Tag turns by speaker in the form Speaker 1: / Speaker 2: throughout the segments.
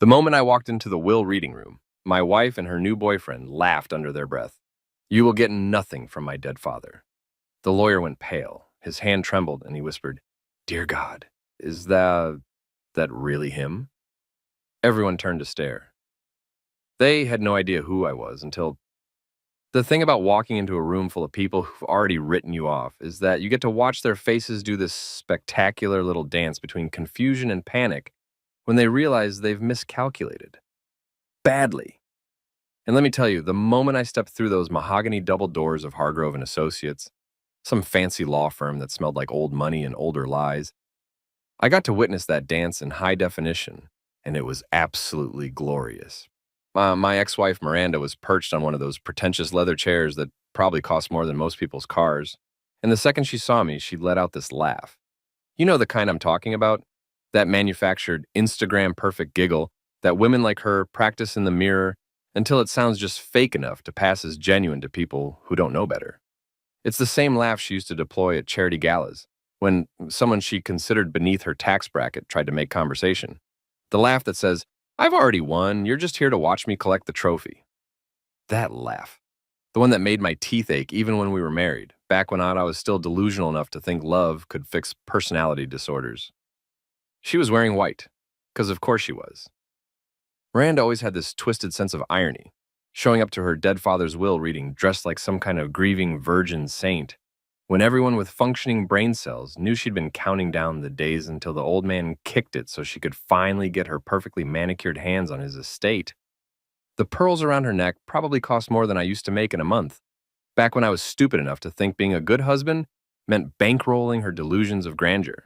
Speaker 1: The moment I walked into the will reading room, my wife and her new boyfriend laughed under their breath. "You will get nothing from my dead father." The lawyer went pale. His hand trembled, and he whispered, "Dear God, is that really him?" Everyone turned to stare. They had no idea who I was until the thing about walking into a room full of people who've already written you off is that you get to watch their faces do this spectacular little dance between confusion and panic when they realize they've miscalculated. Badly. And let me tell you, the moment I stepped through those mahogany double doors of Hargrove and Associates, some fancy law firm that smelled like old money and older lies, I got to witness that dance in high definition, and it was absolutely glorious. My ex-wife Miranda was perched on one of those pretentious leather chairs that probably cost more than most people's cars, and the second she saw me, she let out this laugh. You know the kind I'm talking about? That manufactured Instagram perfect giggle that women like her practice in the mirror until it sounds just fake enough to pass as genuine to people who don't know better. It's the same laugh she used to deploy at charity galas when someone she considered beneath her tax bracket tried to make conversation. The laugh that says, "I've already won, you're just here to watch me collect the trophy." That laugh. The one that made my teeth ache even when we were married, back when I was still delusional enough to think love could fix personality disorders. She was wearing white, because of course she was. Miranda always had this twisted sense of irony, showing up to her dead father's will reading dressed like some kind of grieving virgin saint, when everyone with functioning brain cells knew she'd been counting down the days until the old man kicked it so she could finally get her perfectly manicured hands on his estate. The pearls around her neck probably cost more than I used to make in a month, back when I was stupid enough to think being a good husband meant bankrolling her delusions of grandeur.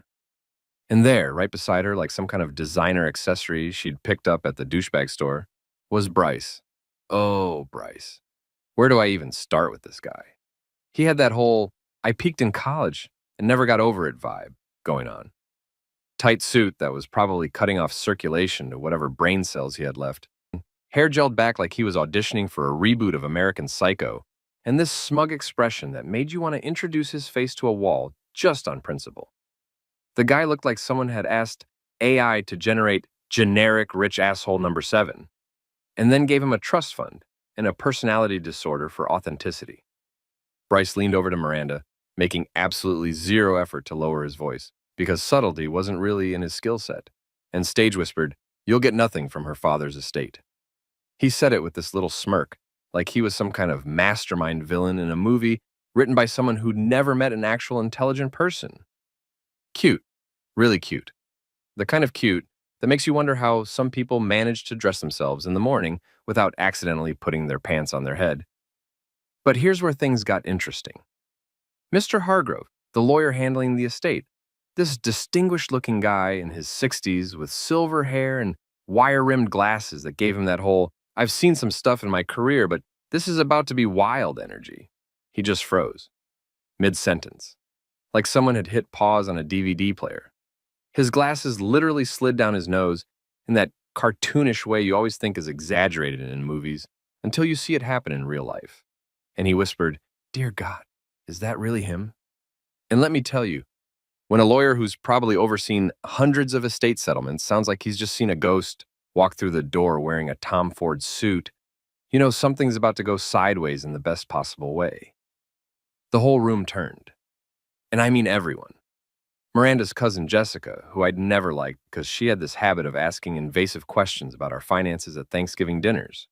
Speaker 1: And there, right beside her, like some kind of designer accessory she'd picked up at the douchebag store, was Bryce. Oh, Bryce. Where do I even start with this guy? He had that whole, "I peaked in college and never got over it" vibe going on. Tight suit that was probably cutting off circulation to whatever brain cells he had left. Hair gelled back like he was auditioning for a reboot of American Psycho. And this smug expression that made you want to introduce his face to a wall just on principle. The guy looked like someone had asked AI to generate generic rich asshole number 7, and then gave him a trust fund and a personality disorder for authenticity. Bryce leaned over to Miranda, making absolutely zero effort to lower his voice, because subtlety wasn't really in his skill set, and stage whispered, "You'll get nothing from her father's estate." He said it with this little smirk, like he was some kind of mastermind villain in a movie written by someone who'd never met an actual intelligent person. Cute. Really cute. The kind of cute that makes you wonder how some people manage to dress themselves in the morning without accidentally putting their pants on their head. But here's where things got interesting. Mr. Hargrove, the lawyer handling the estate, this distinguished-looking guy in his 60s with silver hair and wire-rimmed glasses that gave him that whole, "I've seen some stuff in my career, but this is about to be wild" energy. He just froze, mid-sentence, like someone had hit pause on a DVD player. His glasses literally slid down his nose in that cartoonish way you always think is exaggerated in movies until you see it happen in real life. And he whispered, "Dear God, is that really him?" And let me tell you, when a lawyer who's probably overseen hundreds of estate settlements sounds like he's just seen a ghost walk through the door wearing a Tom Ford suit, you know something's about to go sideways in the best possible way. The whole room turned. And I mean everyone. Miranda's cousin Jessica, who I'd never liked because she had this habit of asking invasive questions about our finances at Thanksgiving dinners.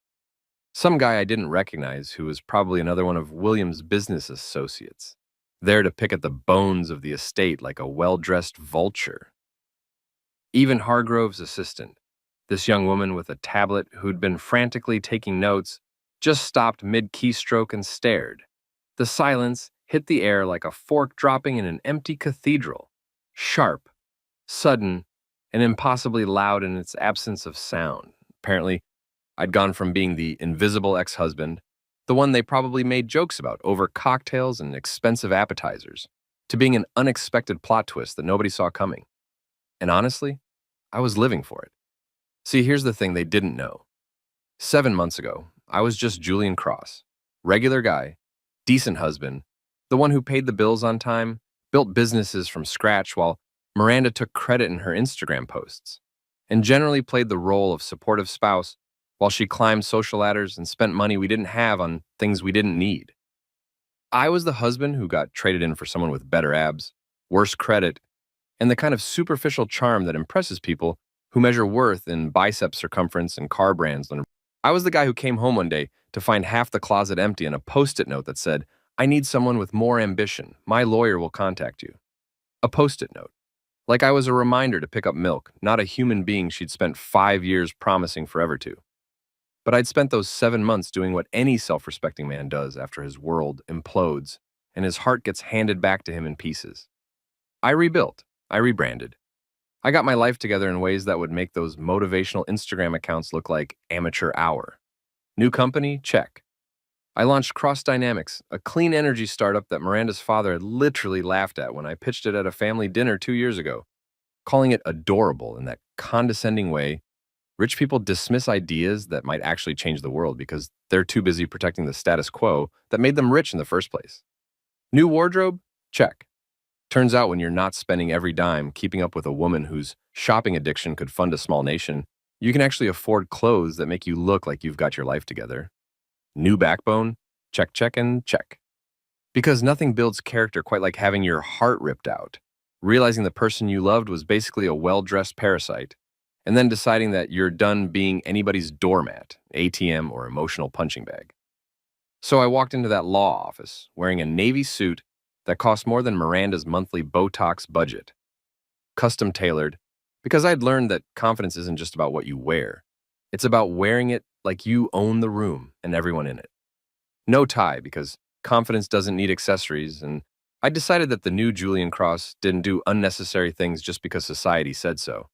Speaker 1: Some guy I didn't recognize who was probably another one of William's business associates, there to pick at the bones of the estate like a well-dressed vulture. Even Hargrove's assistant, this young woman with a tablet who'd been frantically taking notes, just stopped mid-keystroke and stared. The silence hit the air like a fork dropping in an empty cathedral. Sharp, sudden, and impossibly loud in its absence of sound. Apparently, I'd gone from being the invisible ex-husband, the one they probably made jokes about over cocktails and expensive appetizers, to being an unexpected plot twist that nobody saw coming. And honestly, I was living for it. See, here's the thing they didn't know. 7 months ago, I was just Julian Cross, regular guy, decent husband, the one who paid the bills on time, built businesses from scratch while Miranda took credit in her Instagram posts. and generally played the role of supportive spouse while she climbed social ladders and spent money we didn't have on things we didn't need. I was the husband who got traded in for someone with better abs, worse credit, and the kind of superficial charm that impresses people who measure worth in bicep circumference and car brands. I was the guy who came home one day to find half the closet empty and a post-it note that said, "I need someone with more ambition. My lawyer will contact you." A post-it note. Like I was a reminder to pick up milk, not a human being she'd spent 5 years promising forever to. But I'd spent those 7 months doing what any self-respecting man does after his world implodes and his heart gets handed back to him in pieces. I rebuilt. I rebranded. I got my life together in ways that would make those motivational Instagram accounts look like amateur hour. New company? Check. I launched Cross Dynamics, a clean energy startup that Miranda's father had literally laughed at when I pitched it at a family dinner 2 years ago, calling it adorable in that condescending way. Rich people dismiss ideas that might actually change the world because they're too busy protecting the status quo that made them rich in the first place. New wardrobe? Check. Turns out when you're not spending every dime keeping up with a woman whose shopping addiction could fund a small nation, you can actually afford clothes that make you look like you've got your life together. New backbone? Check, check, and check. Because nothing builds character quite like having your heart ripped out, realizing the person you loved was basically a well-dressed parasite, and then deciding that you're done being anybody's doormat, ATM, or emotional punching bag. So I walked into that law office wearing a navy suit that cost more than Miranda's monthly Botox budget. Custom tailored, because I'd learned that confidence isn't just about what you wear. It's about wearing it like you own the room and everyone in it. No tie, because confidence doesn't need accessories, and I decided that the new Julian Cross didn't do unnecessary things just because society said so.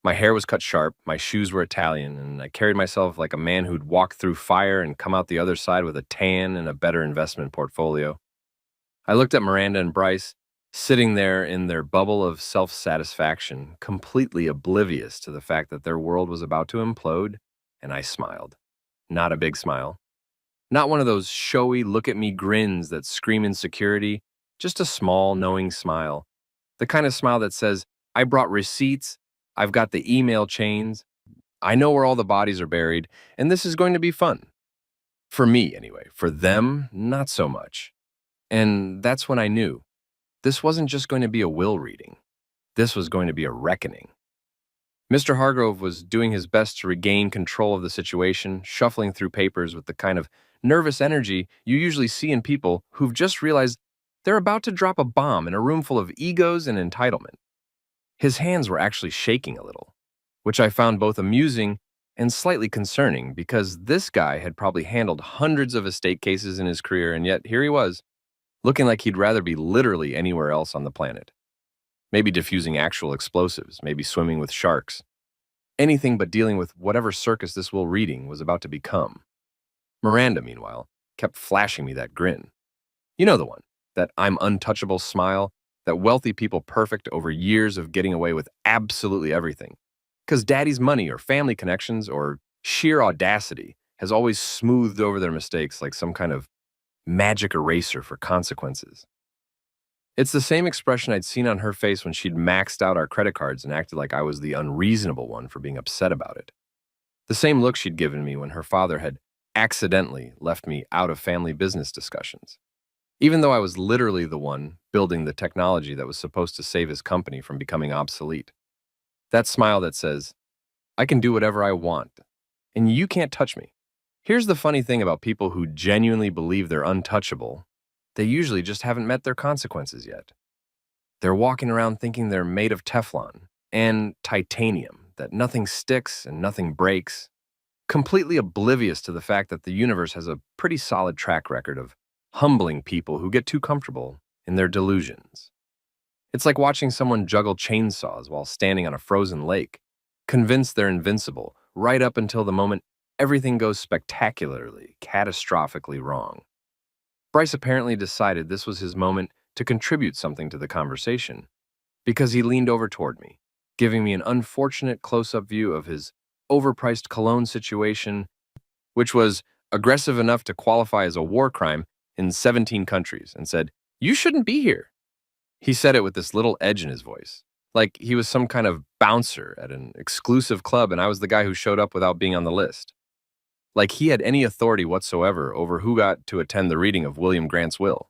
Speaker 1: My hair was cut sharp, my shoes were Italian, and I carried myself like a man who'd walk through fire and come out the other side with a tan and a better investment portfolio. I looked at Miranda and Bryce, sitting there in their bubble of self-satisfaction, completely oblivious to the fact that their world was about to implode, and I smiled. Not a big smile. Not one of those showy look-at-me grins that scream insecurity, just a small, knowing smile. The kind of smile that says, I brought receipts, I've got the email chains, I know where all the bodies are buried, and this is going to be fun. For me, anyway. For them, not so much. And that's when I knew. This wasn't just going to be a will reading. This was going to be a reckoning. Mr. Hargrove was doing his best to regain control of the situation, shuffling through papers with the kind of nervous energy you usually see in people who've just realized they're about to drop a bomb in a room full of egos and entitlement. His hands were actually shaking a little, which I found both amusing and slightly concerning because this guy had probably handled hundreds of estate cases in his career, and yet here he was, looking like he'd rather be literally anywhere else on the planet. Maybe diffusing actual explosives, maybe swimming with sharks. Anything but dealing with whatever circus this will reading was about to become. Miranda, meanwhile, kept flashing me that grin. You know the one, that I'm untouchable smile, that wealthy people perfect over years of getting away with absolutely everything. Because daddy's money or family connections or sheer audacity has always smoothed over their mistakes like some kind of magic eraser for consequences. It's the same expression I'd seen on her face when she'd maxed out our credit cards and acted like I was the unreasonable one for being upset about it. The same look she'd given me when her father had accidentally left me out of family business discussions, even though I was literally the one building the technology that was supposed to save his company from becoming obsolete. That smile that says, I can do whatever I want, and you can't touch me. Here's the funny thing about people who genuinely believe they're untouchable. They usually just haven't met their consequences yet. They're walking around thinking they're made of Teflon and titanium, that nothing sticks and nothing breaks, completely oblivious to the fact that the universe has a pretty solid track record of humbling people who get too comfortable in their delusions. It's like watching someone juggle chainsaws while standing on a frozen lake, convinced they're invincible, right up until the moment everything goes spectacularly, catastrophically wrong. Bryce apparently decided this was his moment to contribute something to the conversation, because he leaned over toward me, giving me an unfortunate close-up view of his overpriced cologne situation, which was aggressive enough to qualify as a war crime in 17 countries, and said, "You shouldn't be here." He said it with this little edge in his voice, Like he was some kind of bouncer at an exclusive club and I was the guy who showed up without being on the list. Like he had any authority whatsoever over who got to attend the reading of William Grant's will.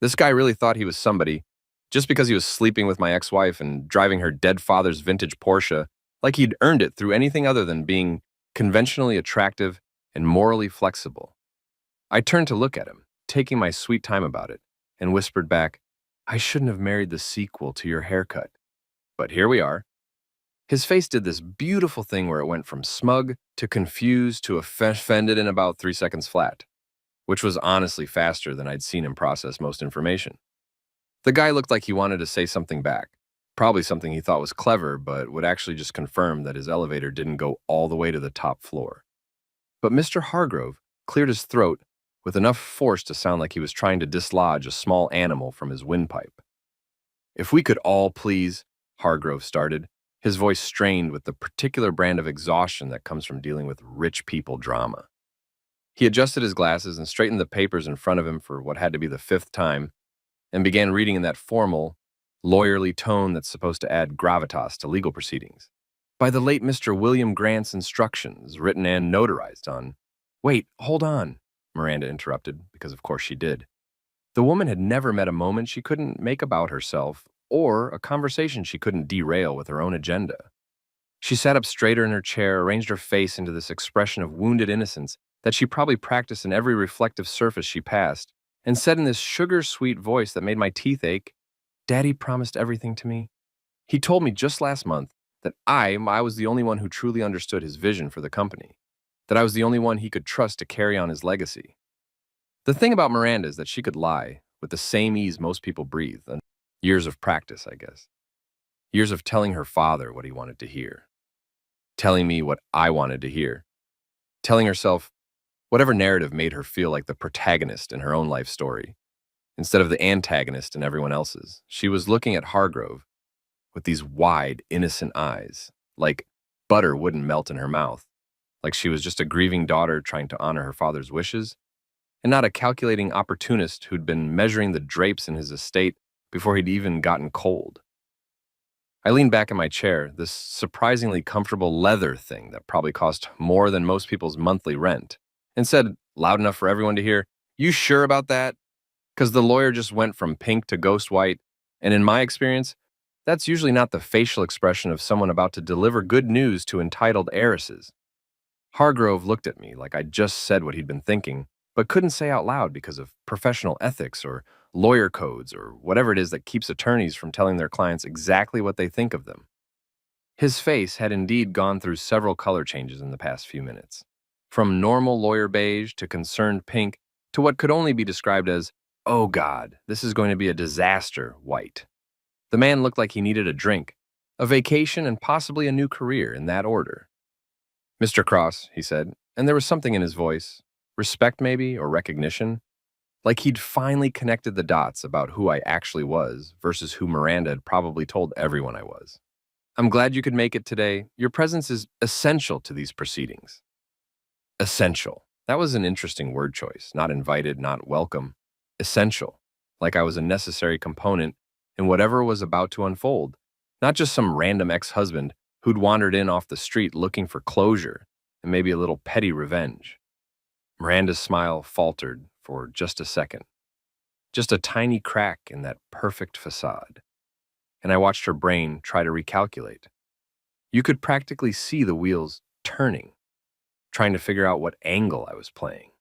Speaker 1: This guy really thought he was somebody just because he was sleeping with my ex-wife and driving her dead father's vintage Porsche, like he'd earned it through anything other than being conventionally attractive and morally flexible. I turned to look at him, taking my sweet time about it, and whispered back, I shouldn't have married the sequel to your haircut. But here we are. His face did this beautiful thing where it went from smug to confused to offended in about 3 seconds flat, which was honestly faster than I'd seen him process most information. The guy looked like he wanted to say something back, probably something he thought was clever, but would actually just confirm that his elevator didn't go all the way to the top floor. But Mr. Hargrove cleared his throat with enough force to sound like he was trying to dislodge a small animal from his windpipe. If we could all please, Hargrove started, his voice strained with the particular brand of exhaustion that comes from dealing with rich people drama. He adjusted his glasses and straightened the papers in front of him for what had to be the 5th time, and began reading in that formal, lawyerly tone that's supposed to add gravitas to legal proceedings. By the late Mr. William Grant's instructions, written and notarized on. Wait, hold on, Miranda interrupted, because of course she did. The woman had never met a moment she couldn't make about herself, or a conversation she couldn't derail with her own agenda. She sat up straighter in her chair, arranged her face into this expression of wounded innocence that she probably practiced in every reflective surface she passed, and said in this sugar-sweet voice that made my teeth ache, Daddy promised everything to me. He told me just last month that I was the only one who truly understood his vision for the company, that I was the only one he could trust to carry on his legacy. The thing about Miranda is that she could lie with the same ease most people breathe, and years of practice, I guess. Years of telling her father what he wanted to hear, telling me what I wanted to hear, telling herself whatever narrative made her feel like the protagonist in her own life story, instead of the antagonist in everyone else's. She was looking at Hargrove with these wide, innocent eyes, like butter wouldn't melt in her mouth, like she was just a grieving daughter trying to honor her father's wishes, and not a calculating opportunist who'd been measuring the drapes in his estate before he'd even gotten cold. I leaned back in my chair, this surprisingly comfortable leather thing that probably cost more than most people's monthly rent, and said, loud enough for everyone to hear, You sure about that? Because the lawyer just went from pink to ghost white, and in my experience, that's usually not the facial expression of someone about to deliver good news to entitled heiresses. Hargrove looked at me like I'd just said what he'd been thinking, but couldn't say out loud because of professional ethics or lawyer codes or whatever it is that keeps attorneys from telling their clients exactly what they think of them. His face had indeed gone through several color changes in the past few minutes, from normal lawyer beige to concerned pink to what could only be described as, oh God, this is going to be a disaster, white. The man looked like he needed a drink, a vacation, and possibly a new career in that order. Mr. Cross, he said, and there was something in his voice, respect maybe, or recognition, like he'd finally connected the dots about who I actually was versus who Miranda had probably told everyone I was. I'm glad you could make it today. Your presence is essential to these proceedings. Essential. That was an interesting word choice. Not invited, not welcome. Essential. Like I was a necessary component in whatever was about to unfold. Not just some random ex-husband who'd wandered in off the street looking for closure and maybe a little petty revenge. Miranda's smile faltered for just a second. Just a tiny crack in that perfect facade. And I watched her brain try to recalculate. You could practically see the wheels turning, trying to figure out what angle I was playing,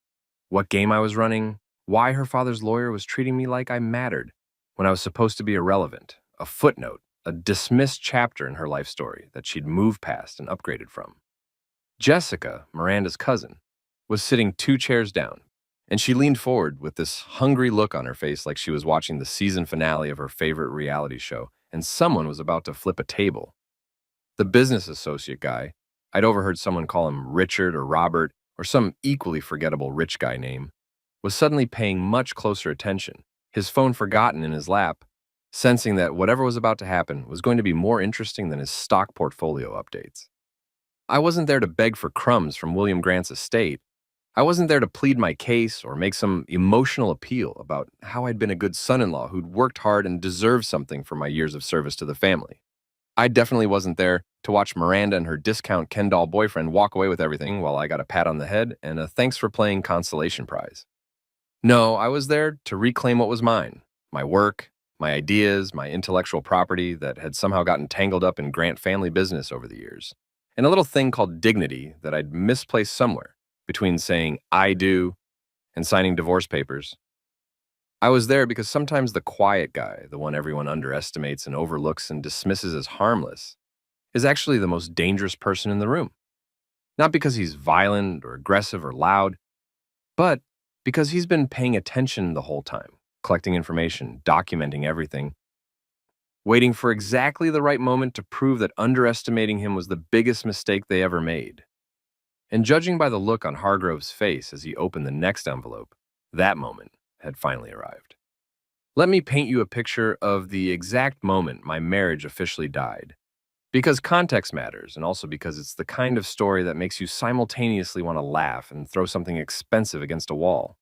Speaker 1: what game I was running, why her father's lawyer was treating me like I mattered when I was supposed to be irrelevant, a footnote, a dismissed chapter in her life story that she'd moved past and upgraded from. Jessica, Miranda's cousin, was sitting 2 chairs down, and she leaned forward with this hungry look on her face like she was watching the season finale of her favorite reality show, and someone was about to flip a table. The business associate guy, I'd overheard someone call him Richard or Robert or some equally forgettable rich guy name, was suddenly paying much closer attention, his phone forgotten in his lap, sensing that whatever was about to happen was going to be more interesting than his stock portfolio updates. I wasn't there to beg for crumbs from William Grant's estate. I wasn't there to plead my case or make some emotional appeal about how I'd been a good son-in-law who'd worked hard and deserved something for my years of service to the family. I definitely wasn't there to watch Miranda and her discount Ken doll boyfriend walk away with everything while I got a pat on the head and a thanks for playing consolation prize. No, I was there to reclaim what was mine: my work, my ideas, my intellectual property that had somehow gotten tangled up in Grant family business over the years, and a little thing called dignity that I'd misplaced somewhere between saying I do and signing divorce papers. I was there because sometimes the quiet guy, the one everyone underestimates and overlooks and dismisses as harmless, is actually the most dangerous person in the room. Not because he's violent or aggressive or loud, but because he's been paying attention the whole time, collecting information, documenting everything, waiting for exactly the right moment to prove that underestimating him was the biggest mistake they ever made. And judging by the look on Hargrove's face as he opened the next envelope, that moment had finally arrived. Let me paint you a picture of the exact moment my marriage officially died. Because context matters, and also because it's the kind of story that makes you simultaneously want to laugh and throw something expensive against a wall.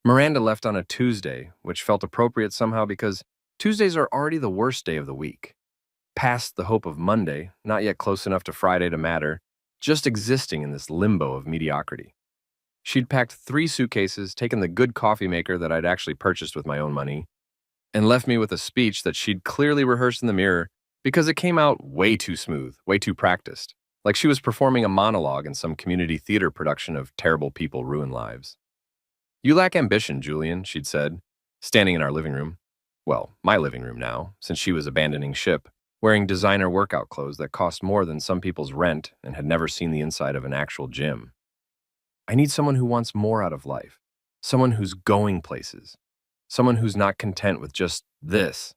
Speaker 1: Miranda left on a Tuesday, which felt appropriate somehow because Tuesdays are already the worst day of the week. Past the hope of Monday, not yet close enough to Friday to matter, just existing in this limbo of mediocrity. She'd packed 3 suitcases, taken the good coffee maker that I'd actually purchased with my own money, and left me with a speech that she'd clearly rehearsed in the mirror because it came out way too smooth, way too practiced, like she was performing a monologue in some community theater production of Terrible People Ruin Lives. "You lack ambition, Julian," she'd said, standing in our living room. Well, my living room now, since she was abandoning ship, wearing designer workout clothes that cost more than some people's rent and had never seen the inside of an actual gym. "I need someone who wants more out of life, someone who's going places, someone who's not content with just this."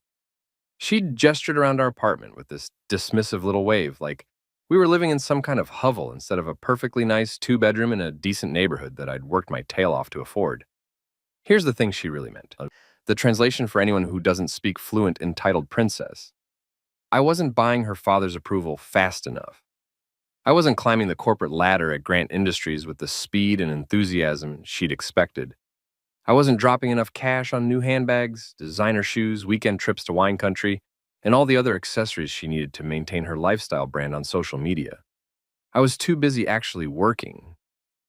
Speaker 1: She'd gestured around our apartment with this dismissive little wave, like we were living in some kind of hovel instead of a perfectly nice 2-bedroom in a decent neighborhood that I'd worked my tail off to afford. Here's the thing she really meant. The translation for anyone who doesn't speak fluent entitled princess. I wasn't buying her father's approval fast enough. I wasn't climbing the corporate ladder at Grant Industries with the speed and enthusiasm she'd expected. I wasn't dropping enough cash on new handbags, designer shoes, weekend trips to wine country, and all the other accessories she needed to maintain her lifestyle brand on social media. I was too busy actually working,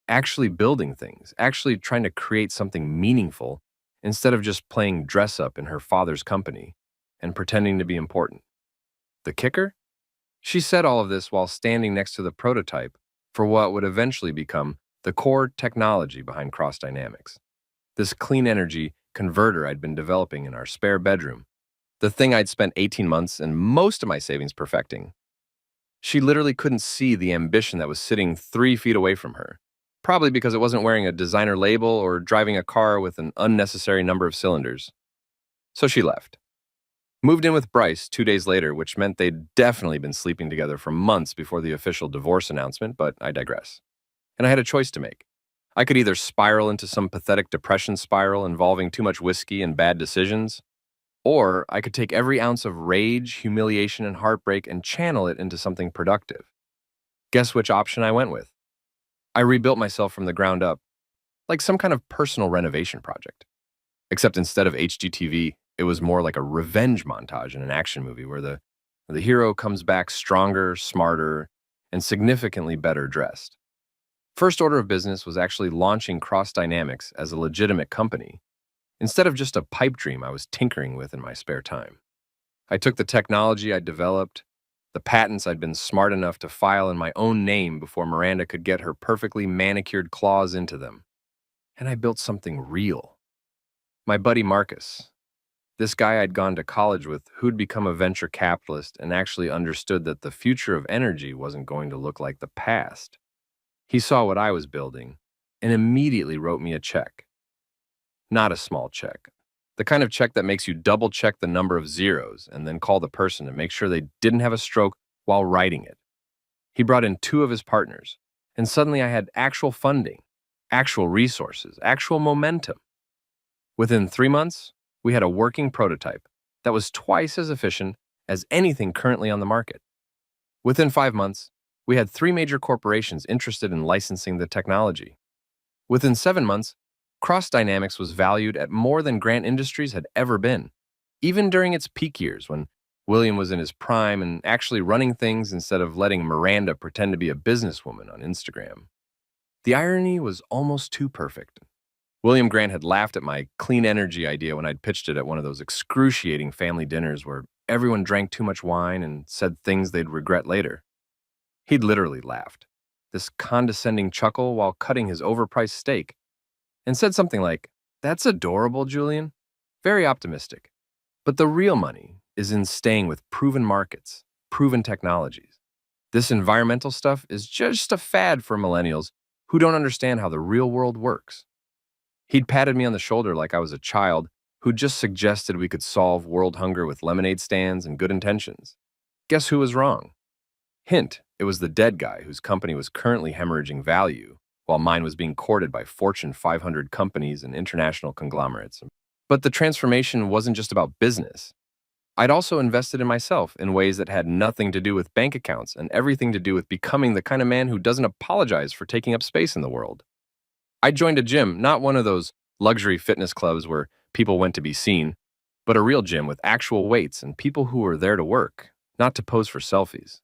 Speaker 1: actually building things, actually trying to create something meaningful instead of just playing dress up in her father's company and pretending to be important. The kicker? She said all of this while standing next to the prototype for what would eventually become the core technology behind Cross Dynamics. This clean energy converter I'd been developing in our spare bedroom, the thing I'd spent 18 months and most of my savings perfecting. She literally couldn't see the ambition that was sitting 3 feet away from her, probably because it wasn't wearing a designer label or driving a car with an unnecessary number of cylinders. So she left. Moved in with Bryce 2 days later, which meant they'd definitely been sleeping together for months before the official divorce announcement, but I digress. And I had a choice to make. I could either spiral into some pathetic depression spiral involving too much whiskey and bad decisions, or I could take every ounce of rage, humiliation, and heartbreak and channel it into something productive. Guess which option I went with? I rebuilt myself from the ground up, like some kind of personal renovation project. Except instead of HGTV, it was more like a revenge montage in an action movie where the hero comes back stronger, smarter, and significantly better dressed. First order of business was actually launching Cross Dynamics as a legitimate company, instead of just a pipe dream I was tinkering with in my spare time. I took the technology I'd developed, the patents I'd been smart enough to file in my own name before Miranda could get her perfectly manicured claws into them, and I built something real. My buddy Marcus, this guy I'd gone to college with who'd become a venture capitalist and actually understood that the future of energy wasn't going to look like the past. He saw what I was building and immediately wrote me a check. Not a small check. The kind of check that makes you double-check the number of zeros and then call the person to make sure they didn't have a stroke while writing it. He brought in 2 of his partners, and suddenly I had actual funding, actual resources, actual momentum. Within 3 months, we had a working prototype that was twice as efficient as anything currently on the market. Within 5 months, we had 3 major corporations interested in licensing the technology. Within 7 months, Cross Dynamics was valued at more than Grant Industries had ever been, even during its peak years when William was in his prime and actually running things instead of letting Miranda pretend to be a businesswoman on Instagram. The irony was almost too perfect. William Grant had laughed at my clean energy idea when I'd pitched it at one of those excruciating family dinners where everyone drank too much wine and said things they'd regret later. He'd literally laughed, this condescending chuckle while cutting his overpriced steak, and said something like, "That's adorable, Julian." Very optimistic. But the real money is in staying with proven markets, proven technologies. This environmental stuff is just a fad for millennials who don't understand how the real world works. He'd patted me on the shoulder like I was a child who just suggested we could solve world hunger with lemonade stands and good intentions. Guess who was wrong? Hint, it was the dead guy whose company was currently hemorrhaging value, while mine was being courted by Fortune 500 companies and international conglomerates. But the transformation wasn't just about business. I'd also invested in myself in ways that had nothing to do with bank accounts and everything to do with becoming the kind of man who doesn't apologize for taking up space in the world. I joined a gym, not one of those luxury fitness clubs where people went to be seen, but a real gym with actual weights and people who were there to work, not to pose for selfies.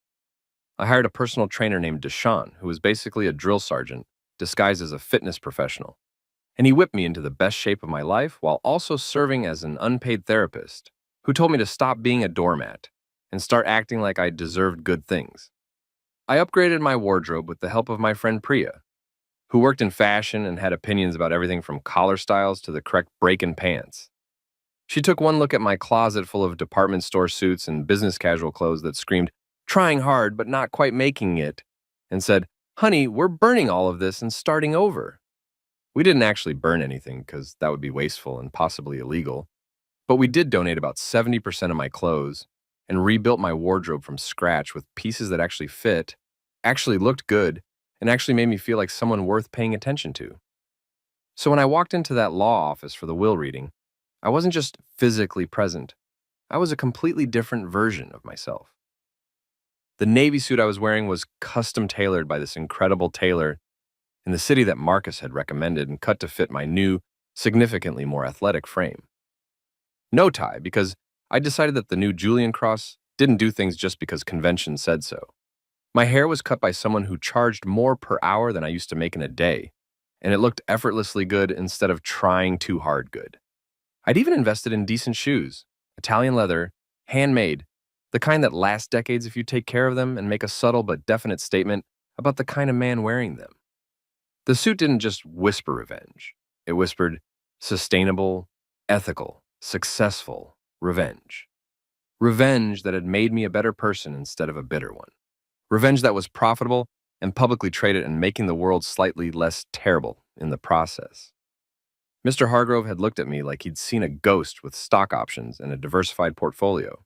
Speaker 1: I hired a personal trainer named Deshaun, who was basically a drill sergeant disguised as a fitness professional, and he whipped me into the best shape of my life while also serving as an unpaid therapist who told me to stop being a doormat and start acting like I deserved good things. I upgraded my wardrobe with the help of my friend Priya, who worked in fashion and had opinions about everything from collar styles to the correct break-in pants. She took one look at my closet full of department store suits and business casual clothes that screamed, "Trying hard but not quite making it," and said, "Honey, we're burning all of this and starting over." We didn't actually burn anything because that would be wasteful and possibly illegal, but we did donate about 70% of my clothes and rebuilt my wardrobe from scratch with pieces that actually fit, actually looked good, and actually made me feel like someone worth paying attention to. So when I walked into that law office for the will reading, I wasn't just physically present. I was a completely different version of myself. The navy suit I was wearing was custom tailored by this incredible tailor in the city that Marcus had recommended and cut to fit my new, significantly more athletic frame. No tie, because I decided that the new Julian Cross didn't do things just because convention said so. My hair was cut by someone who charged more per hour than I used to make in a day, and it looked effortlessly good instead of trying too hard good. I'd even invested in decent shoes, Italian leather, handmade, the kind that last decades if you take care of them and make a subtle but definite statement about the kind of man wearing them. The suit didn't just whisper revenge. It whispered sustainable, ethical, successful revenge. Revenge that had made me a better person instead of a bitter one. Revenge that was profitable and publicly traded and making the world slightly less terrible in the process. Mr. Hargrove had looked at me like he'd seen a ghost with stock options and a diversified portfolio.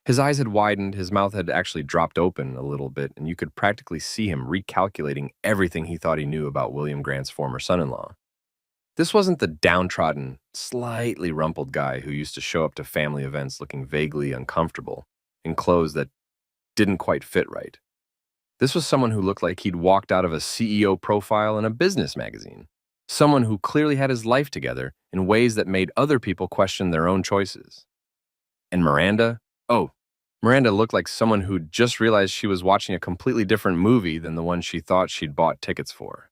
Speaker 1: His eyes had widened, his mouth had actually dropped open a little bit, and you could practically see him recalculating everything he thought he knew about William Grant's former son-in-law. This wasn't the downtrodden, slightly rumpled guy who used to show up to family events looking vaguely uncomfortable in clothes that didn't quite fit right. This was someone who looked like he'd walked out of a CEO profile in a business magazine. Someone who clearly had his life together in ways that made other people question their own choices. And Miranda? Oh, Miranda looked like someone who'd just realized she was watching a completely different movie than the one she thought she'd bought tickets for.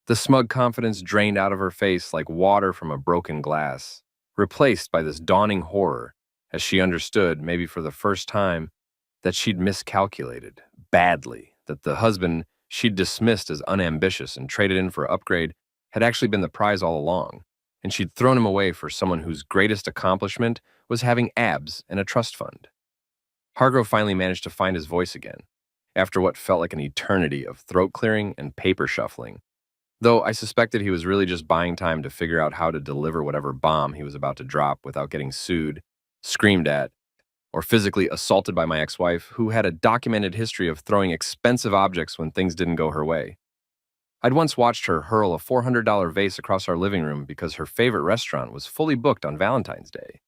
Speaker 1: The smug confidence drained out of her face like water from a broken glass, replaced by this dawning horror as she understood, maybe for the first time, that she'd miscalculated, badly, that the husband she'd dismissed as unambitious and traded in for upgrade had actually been the prize all along, and she'd thrown him away for someone whose greatest accomplishment was having abs and a trust fund. Hargrove finally managed to find his voice again, after what felt like an eternity of throat clearing and paper shuffling, though I suspected he was really just buying time to figure out how to deliver whatever bomb he was about to drop without getting sued, screamed at, or physically assaulted by my ex-wife, who had a documented history of throwing expensive objects when things didn't go her way. I'd once watched her hurl a $400 vase across our living room because her favorite restaurant was fully booked on Valentine's Day,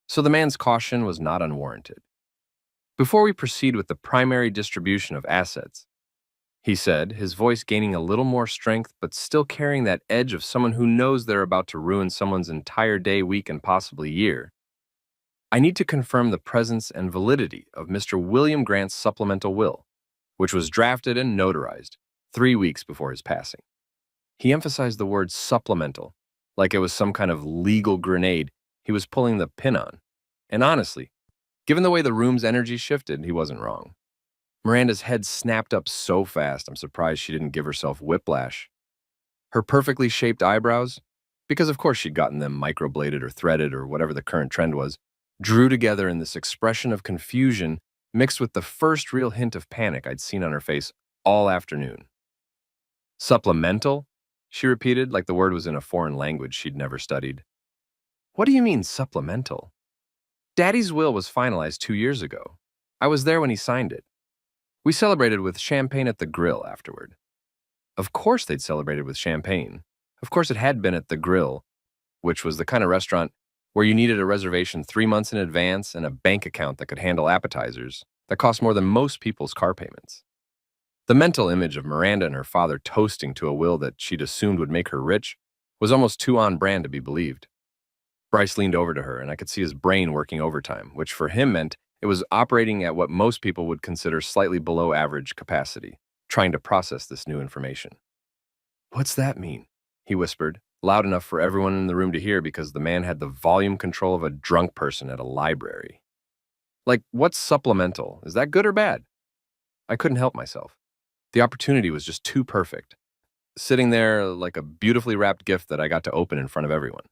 Speaker 1: so the man's caution was not unwarranted. Before we proceed with the primary distribution of assets, he said, his voice gaining a little more strength but still carrying that edge of someone who knows they're about to ruin someone's entire day, week, and possibly year. I need to confirm the presence and validity of Mr. William Grant's supplemental will, which was drafted and notarized 3 weeks before his passing. He emphasized the word supplemental, like it was some kind of legal grenade he was pulling the pin on. And honestly, given the way the room's energy shifted, he wasn't wrong. Miranda's head snapped up so fast, I'm surprised she didn't give herself whiplash. Her perfectly shaped eyebrows, because of course she'd gotten them microbladed or threaded or whatever the current trend was, drew together in this expression of confusion mixed with the first real hint of panic I'd seen on her face all afternoon. Supplemental? She repeated, like the word was in a foreign language she'd never studied. What do you mean, supplemental? Daddy's will was finalized 2 years ago. I was there when he signed it. We celebrated with champagne at the Grill afterward. Of course they'd celebrated with champagne. Of course it had been at the Grill, which was the kind of restaurant where you needed a reservation 3 months in advance and a bank account that could handle appetizers that cost more than most people's car payments. The mental image of Miranda and her father toasting to a will that she'd assumed would make her rich was almost too on brand to be believed. Bryce leaned over to her, and I could see his brain working overtime, which for him meant it was operating at what most people would consider slightly below average capacity, trying to process this new information. What's that mean? He whispered, loud enough for everyone in the room to hear because the man had the volume control of a drunk person at a library. Like, what's supplemental? Is that good or bad? I couldn't help myself. The opportunity was just too perfect, sitting there like a beautifully wrapped gift that I got to open in front of everyone.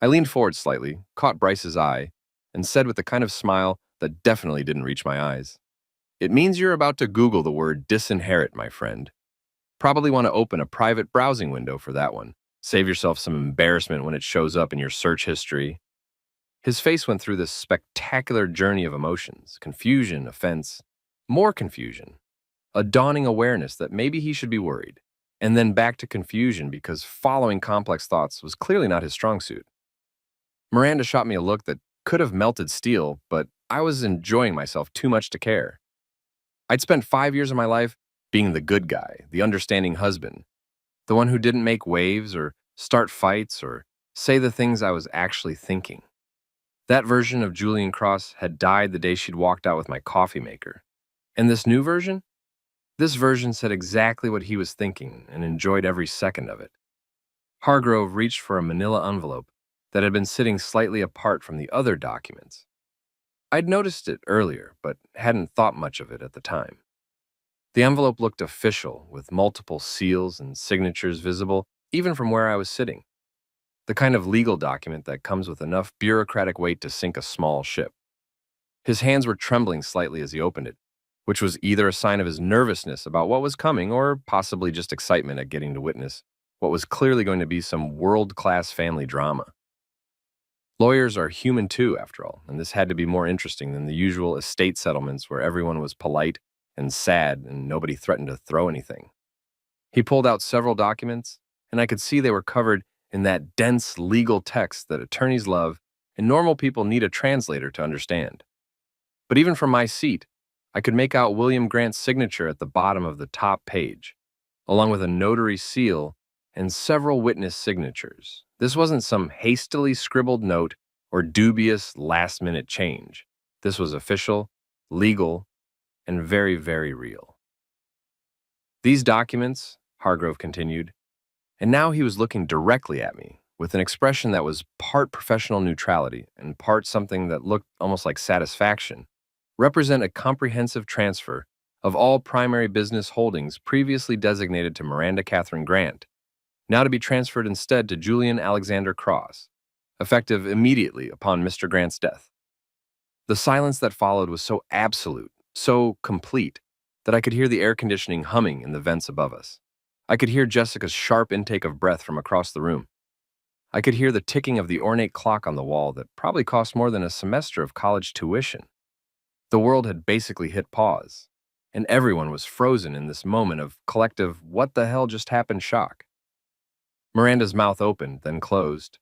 Speaker 1: I leaned forward slightly, caught Bryce's eye, and said with the kind of smile that definitely didn't reach my eyes, "It means you're about to Google the word disinherit, my friend. Probably want to open a private browsing window for that one. Save yourself some embarrassment when it shows up in your search history." His face went through this spectacular journey of emotions, confusion, offense, more confusion, a dawning awareness that maybe he should be worried, and then back to confusion because following complex thoughts was clearly not his strong suit. Miranda shot me a look that could have melted steel, but I was enjoying myself too much to care. I'd spent 5 years of my life being the good guy, the understanding husband, the one who didn't make waves or start fights or say the things I was actually thinking. That version of Julian Cross had died the day she'd walked out with my coffee maker. And this new version? This version said exactly what he was thinking and enjoyed every second of it. Hargrove reached for a manila envelope that had been sitting slightly apart from the other documents. I'd noticed it earlier, but hadn't thought much of it at the time. The envelope looked official, with multiple seals and signatures visible, even from where I was sitting. The kind of legal document that comes with enough bureaucratic weight to sink a small ship. His hands were trembling slightly as he opened it, which was either a sign of his nervousness about what was coming or possibly just excitement at getting to witness what was clearly going to be some world-class family drama. Lawyers are human too, after all, and this had to be more interesting than the usual estate settlements where everyone was polite and sad and nobody threatened to throw anything. He pulled out several documents, and I could see they were covered in that dense legal text that attorneys love and normal people need a translator to understand. But even from my seat, I could make out William Grant's signature at the bottom of the top page, along with a notary seal and several witness signatures. This wasn't some hastily scribbled note or dubious last-minute change. This was official, legal, and very, very real. These documents, Hargrove continued, and now he was looking directly at me with an expression that was part professional neutrality and part something that looked almost like satisfaction, represent a comprehensive transfer of all primary business holdings previously designated to Miranda Catherine Grant, now to be transferred instead to Julian Alexander Cross, effective immediately upon Mr. Grant's death. The silence that followed was so absolute, so complete, that I could hear the air conditioning humming in the vents above us. I could hear Jessica's sharp intake of breath from across the room. I could hear the ticking of the ornate clock on the wall that probably cost more than a semester of college tuition. The world had basically hit pause, and everyone was frozen in this moment of collective what the hell just happened shock. Miranda's mouth opened, then closed,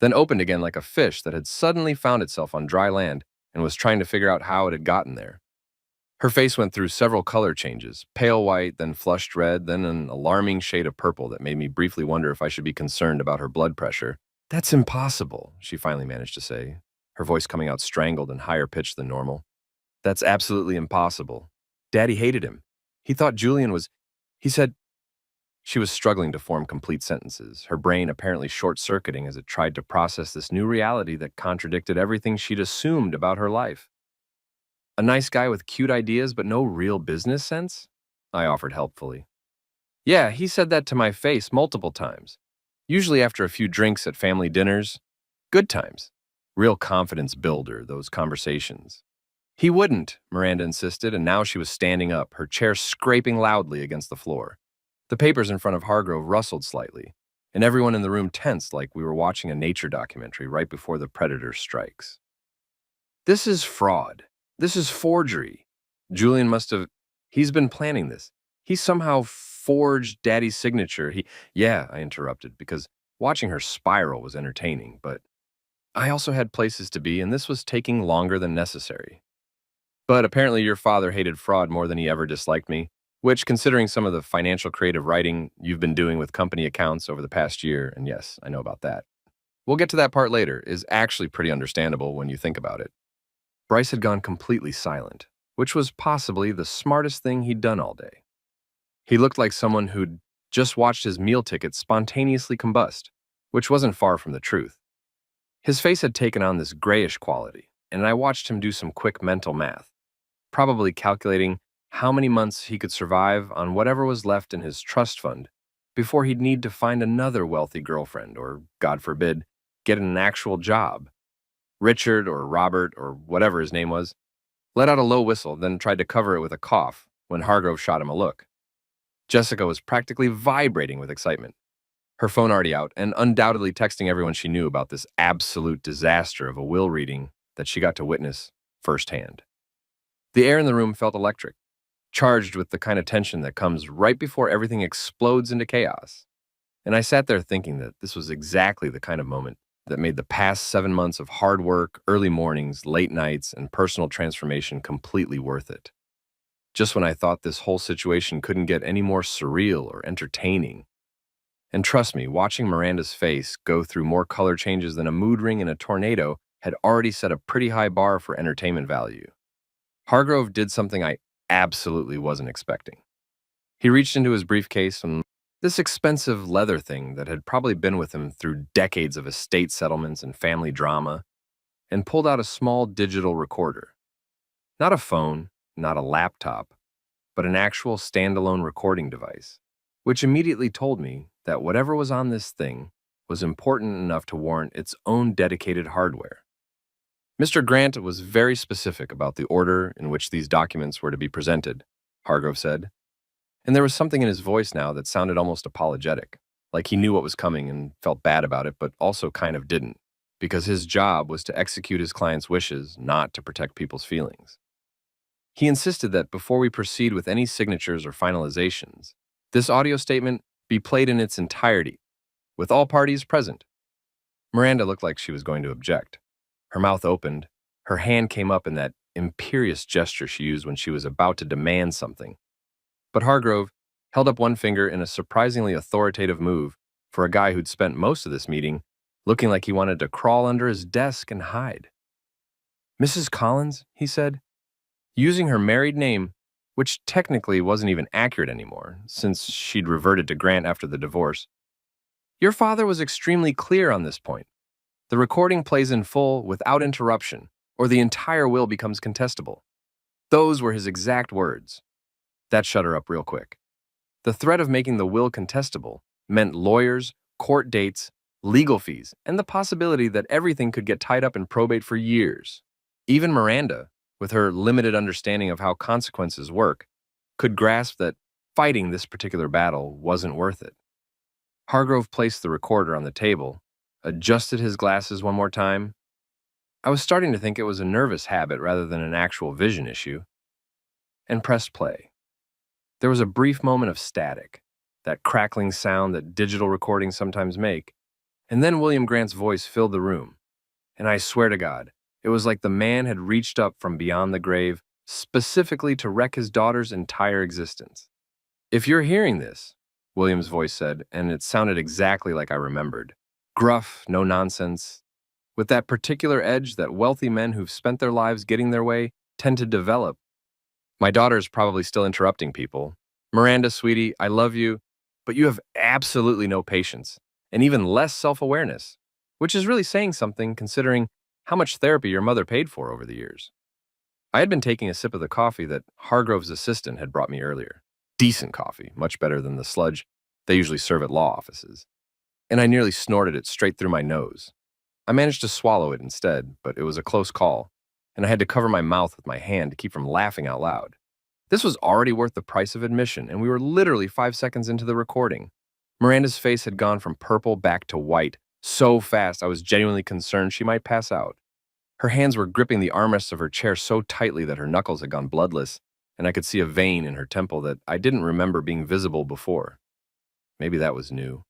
Speaker 1: then opened again like a fish that had suddenly found itself on dry land and was trying to figure out how it had gotten there. Her face went through several color changes, pale white, then flushed red, then an alarming shade of purple that made me briefly wonder if I should be concerned about her blood pressure. "That's impossible," she finally managed to say, her voice coming out strangled and higher pitched than normal. That's absolutely impossible. Daddy hated him. He thought Julian was. He said. She was struggling to form complete sentences, her brain apparently short-circuiting as it tried to process this new reality that contradicted everything she'd assumed about her life. A nice guy with cute ideas but no real business sense? I offered helpfully. Yeah, he said that to my face multiple times. Usually after a few drinks at family dinners. Good times. Real confidence builder, those conversations. He wouldn't, Miranda insisted, and now she was standing up, her chair scraping loudly against the floor. The papers in front of Hargrove rustled slightly, and everyone in the room tensed like we were watching a nature documentary right before the predator strikes. This is fraud. This is forgery. Julian must have. He's been planning this. He somehow forged Daddy's signature. Yeah, I interrupted, because watching her spiral was entertaining, but I also had places to be, and this was taking longer than necessary. But apparently your father hated fraud more than he ever disliked me, which, considering some of the financial creative writing you've been doing with company accounts over the past year, and yes, I know about that. We'll get to that part later, is actually pretty understandable when you think about it. Bryce had gone completely silent, which was possibly the smartest thing he'd done all day. He looked like someone who'd just watched his meal ticket spontaneously combust, which wasn't far from the truth. His face had taken on this grayish quality, and I watched him do some quick mental math, probably calculating how many months he could survive on whatever was left in his trust fund before he'd need to find another wealthy girlfriend or, God forbid, get an actual job. Richard or Robert or whatever his name was let out a low whistle, then tried to cover it with a cough when Hargrove shot him a look. Jessica was practically vibrating with excitement, her phone already out and undoubtedly texting everyone she knew about this absolute disaster of a will reading that she got to witness firsthand. The air in the room felt electric, charged with the kind of tension that comes right before everything explodes into chaos. And I sat there thinking that this was exactly the kind of moment that made the past 7 months of hard work, early mornings, late nights, and personal transformation completely worth it. Just when I thought this whole situation couldn't get any more surreal or entertaining. And trust me, watching Miranda's face go through more color changes than a mood ring in a tornado had already set a pretty high bar for entertainment value. Hargrove did something I absolutely wasn't expecting. He reached into his briefcase and this expensive leather thing that had probably been with him through decades of estate settlements and family drama, and pulled out a small digital recorder. Not a phone, not a laptop, but an actual standalone recording device, which immediately told me that whatever was on this thing was important enough to warrant its own dedicated hardware. Mr. Grant was very specific about the order in which these documents were to be presented, Hargrove said, and there was something in his voice now that sounded almost apologetic, like he knew what was coming and felt bad about it, but also kind of didn't, because his job was to execute his client's wishes, not to protect people's feelings. He insisted that before we proceed with any signatures or finalizations, this audio statement be played in its entirety, with all parties present. Miranda looked like she was going to object. Her mouth opened, her hand came up in that imperious gesture she used when she was about to demand something. But Hargrove held up one finger in a surprisingly authoritative move for a guy who'd spent most of this meeting looking like he wanted to crawl under his desk and hide. Mrs. Collins, he said, using her married name, which technically wasn't even accurate anymore, since she'd reverted to Grant after the divorce. Your father was extremely clear on this point. The recording plays in full without interruption, or the entire will becomes contestable. Those were his exact words. That shut her up real quick. The threat of making the will contestable meant lawyers, court dates, legal fees, and the possibility that everything could get tied up in probate for years. Even Miranda, with her limited understanding of how consequences work, could grasp that fighting this particular battle wasn't worth it. Hargrove placed the recorder on the table, adjusted his glasses one more time. I was starting to think it was a nervous habit rather than an actual vision issue, and pressed play. There was a brief moment of static, that crackling sound that digital recordings sometimes make, and then William Grant's voice filled the room, and I swear to God, it was like the man had reached up from beyond the grave specifically to wreck his daughter's entire existence. If you're hearing this, William's voice said, and it sounded exactly like I remembered. Gruff, no nonsense, with that particular edge that wealthy men who've spent their lives getting their way tend to develop. My daughter is probably still interrupting people. Miranda, sweetie, I love you, but you have absolutely no patience and even less self-awareness, which is really saying something considering how much therapy your mother paid for over the years. I had been taking a sip of the coffee that Hargrove's assistant had brought me earlier. Decent coffee, much better than the sludge they usually serve at law offices. And I nearly snorted it straight through my nose. I managed to swallow it instead, but it was a close call, and I had to cover my mouth with my hand to keep from laughing out loud. This was already worth the price of admission, and we were literally 5 seconds into the recording. Miranda's face had gone from purple back to white so fast I was genuinely concerned she might pass out. Her hands were gripping the armrests of her chair so tightly that her knuckles had gone bloodless, and I could see a vein in her temple that I didn't remember being visible before. Maybe that was new.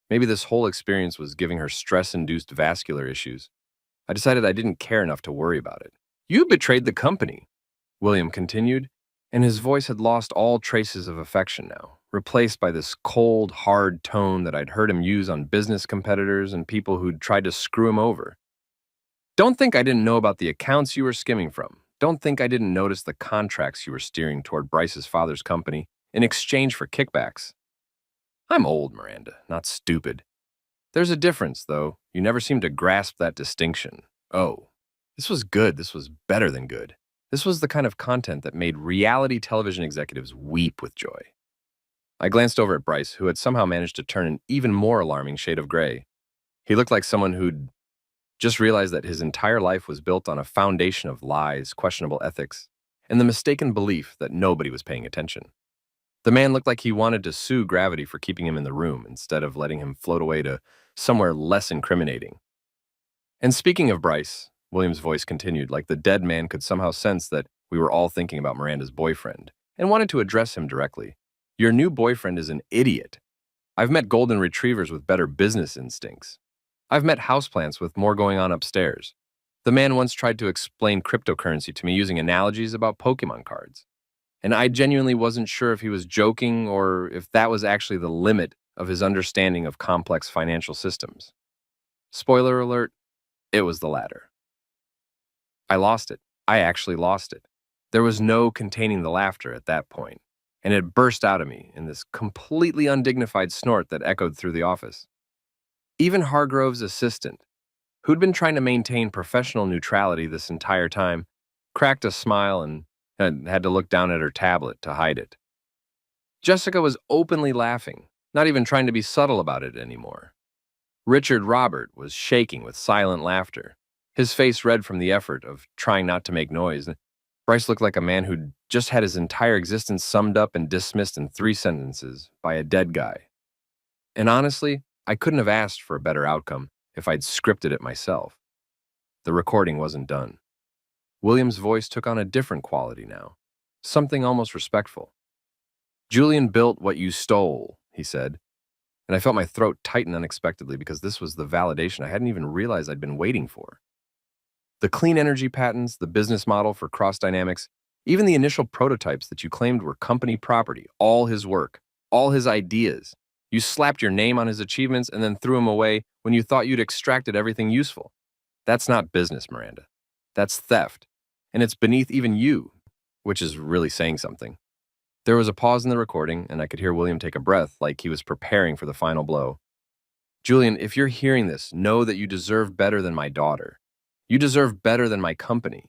Speaker 1: Maybe this whole experience was giving her stress-induced vascular issues. I decided I didn't care enough to worry about it. You betrayed the company, William continued, and his voice had lost all traces of affection now, replaced by this cold, hard tone that I'd heard him use on business competitors and people who'd tried to screw him over. Don't think I didn't know about the accounts you were skimming from. Don't think I didn't notice the contracts you were steering toward Bryce's father's company in exchange for kickbacks. I'm old, Miranda, not stupid. There's a difference, though. You never seem to grasp that distinction. Oh, this was good. This was better than good. This was the kind of content that made reality television executives weep with joy. I glanced over at Bryce, who had somehow managed to turn an even more alarming shade of gray. He looked like someone who'd just realized that his entire life was built on a foundation of lies, questionable ethics, and the mistaken belief that nobody was paying attention. The man looked like he wanted to sue gravity for keeping him in the room instead of letting him float away to somewhere less incriminating. And speaking of Bryce, William's voice continued, like the dead man could somehow sense that we were all thinking about Miranda's boyfriend and wanted to address him directly. Your new boyfriend is an idiot. I've met golden retrievers with better business instincts. I've met houseplants with more going on upstairs. The man once tried to explain cryptocurrency to me using analogies about Pokemon cards. And I genuinely wasn't sure if he was joking or if that was actually the limit of his understanding of complex financial systems. Spoiler alert, it was the latter. I lost it. I actually lost it. There was no containing the laughter at that point, and it burst out of me in this completely undignified snort that echoed through the office. Even Hargrove's assistant, who'd been trying to maintain professional neutrality this entire time, cracked a smile and had to look down at her tablet to hide it. Jessica was openly laughing, not even trying to be subtle about it anymore. Richard Robert was shaking with silent laughter, his face red from the effort of trying not to make noise. Bryce looked like a man who'd just had his entire existence summed up and dismissed in 3 sentences by a dead guy. And honestly, I couldn't have asked for a better outcome if I'd scripted it myself. The recording wasn't done. William's voice took on a different quality now, something almost respectful. Julian built what you stole, he said, and I felt my throat tighten unexpectedly because this was the validation I hadn't even realized I'd been waiting for. The clean energy patents, the business model for Cross Dynamics, even the initial prototypes that you claimed were company property, all his work, all his ideas. You slapped your name on his achievements and then threw him away when you thought you'd extracted everything useful. That's not business, Miranda. That's theft. And it's beneath even you, which is really saying something. There was a pause in the recording, and I could hear William take a breath like he was preparing for the final blow. Julian, if you're hearing this, know that you deserve better than my daughter. You deserve better than my company.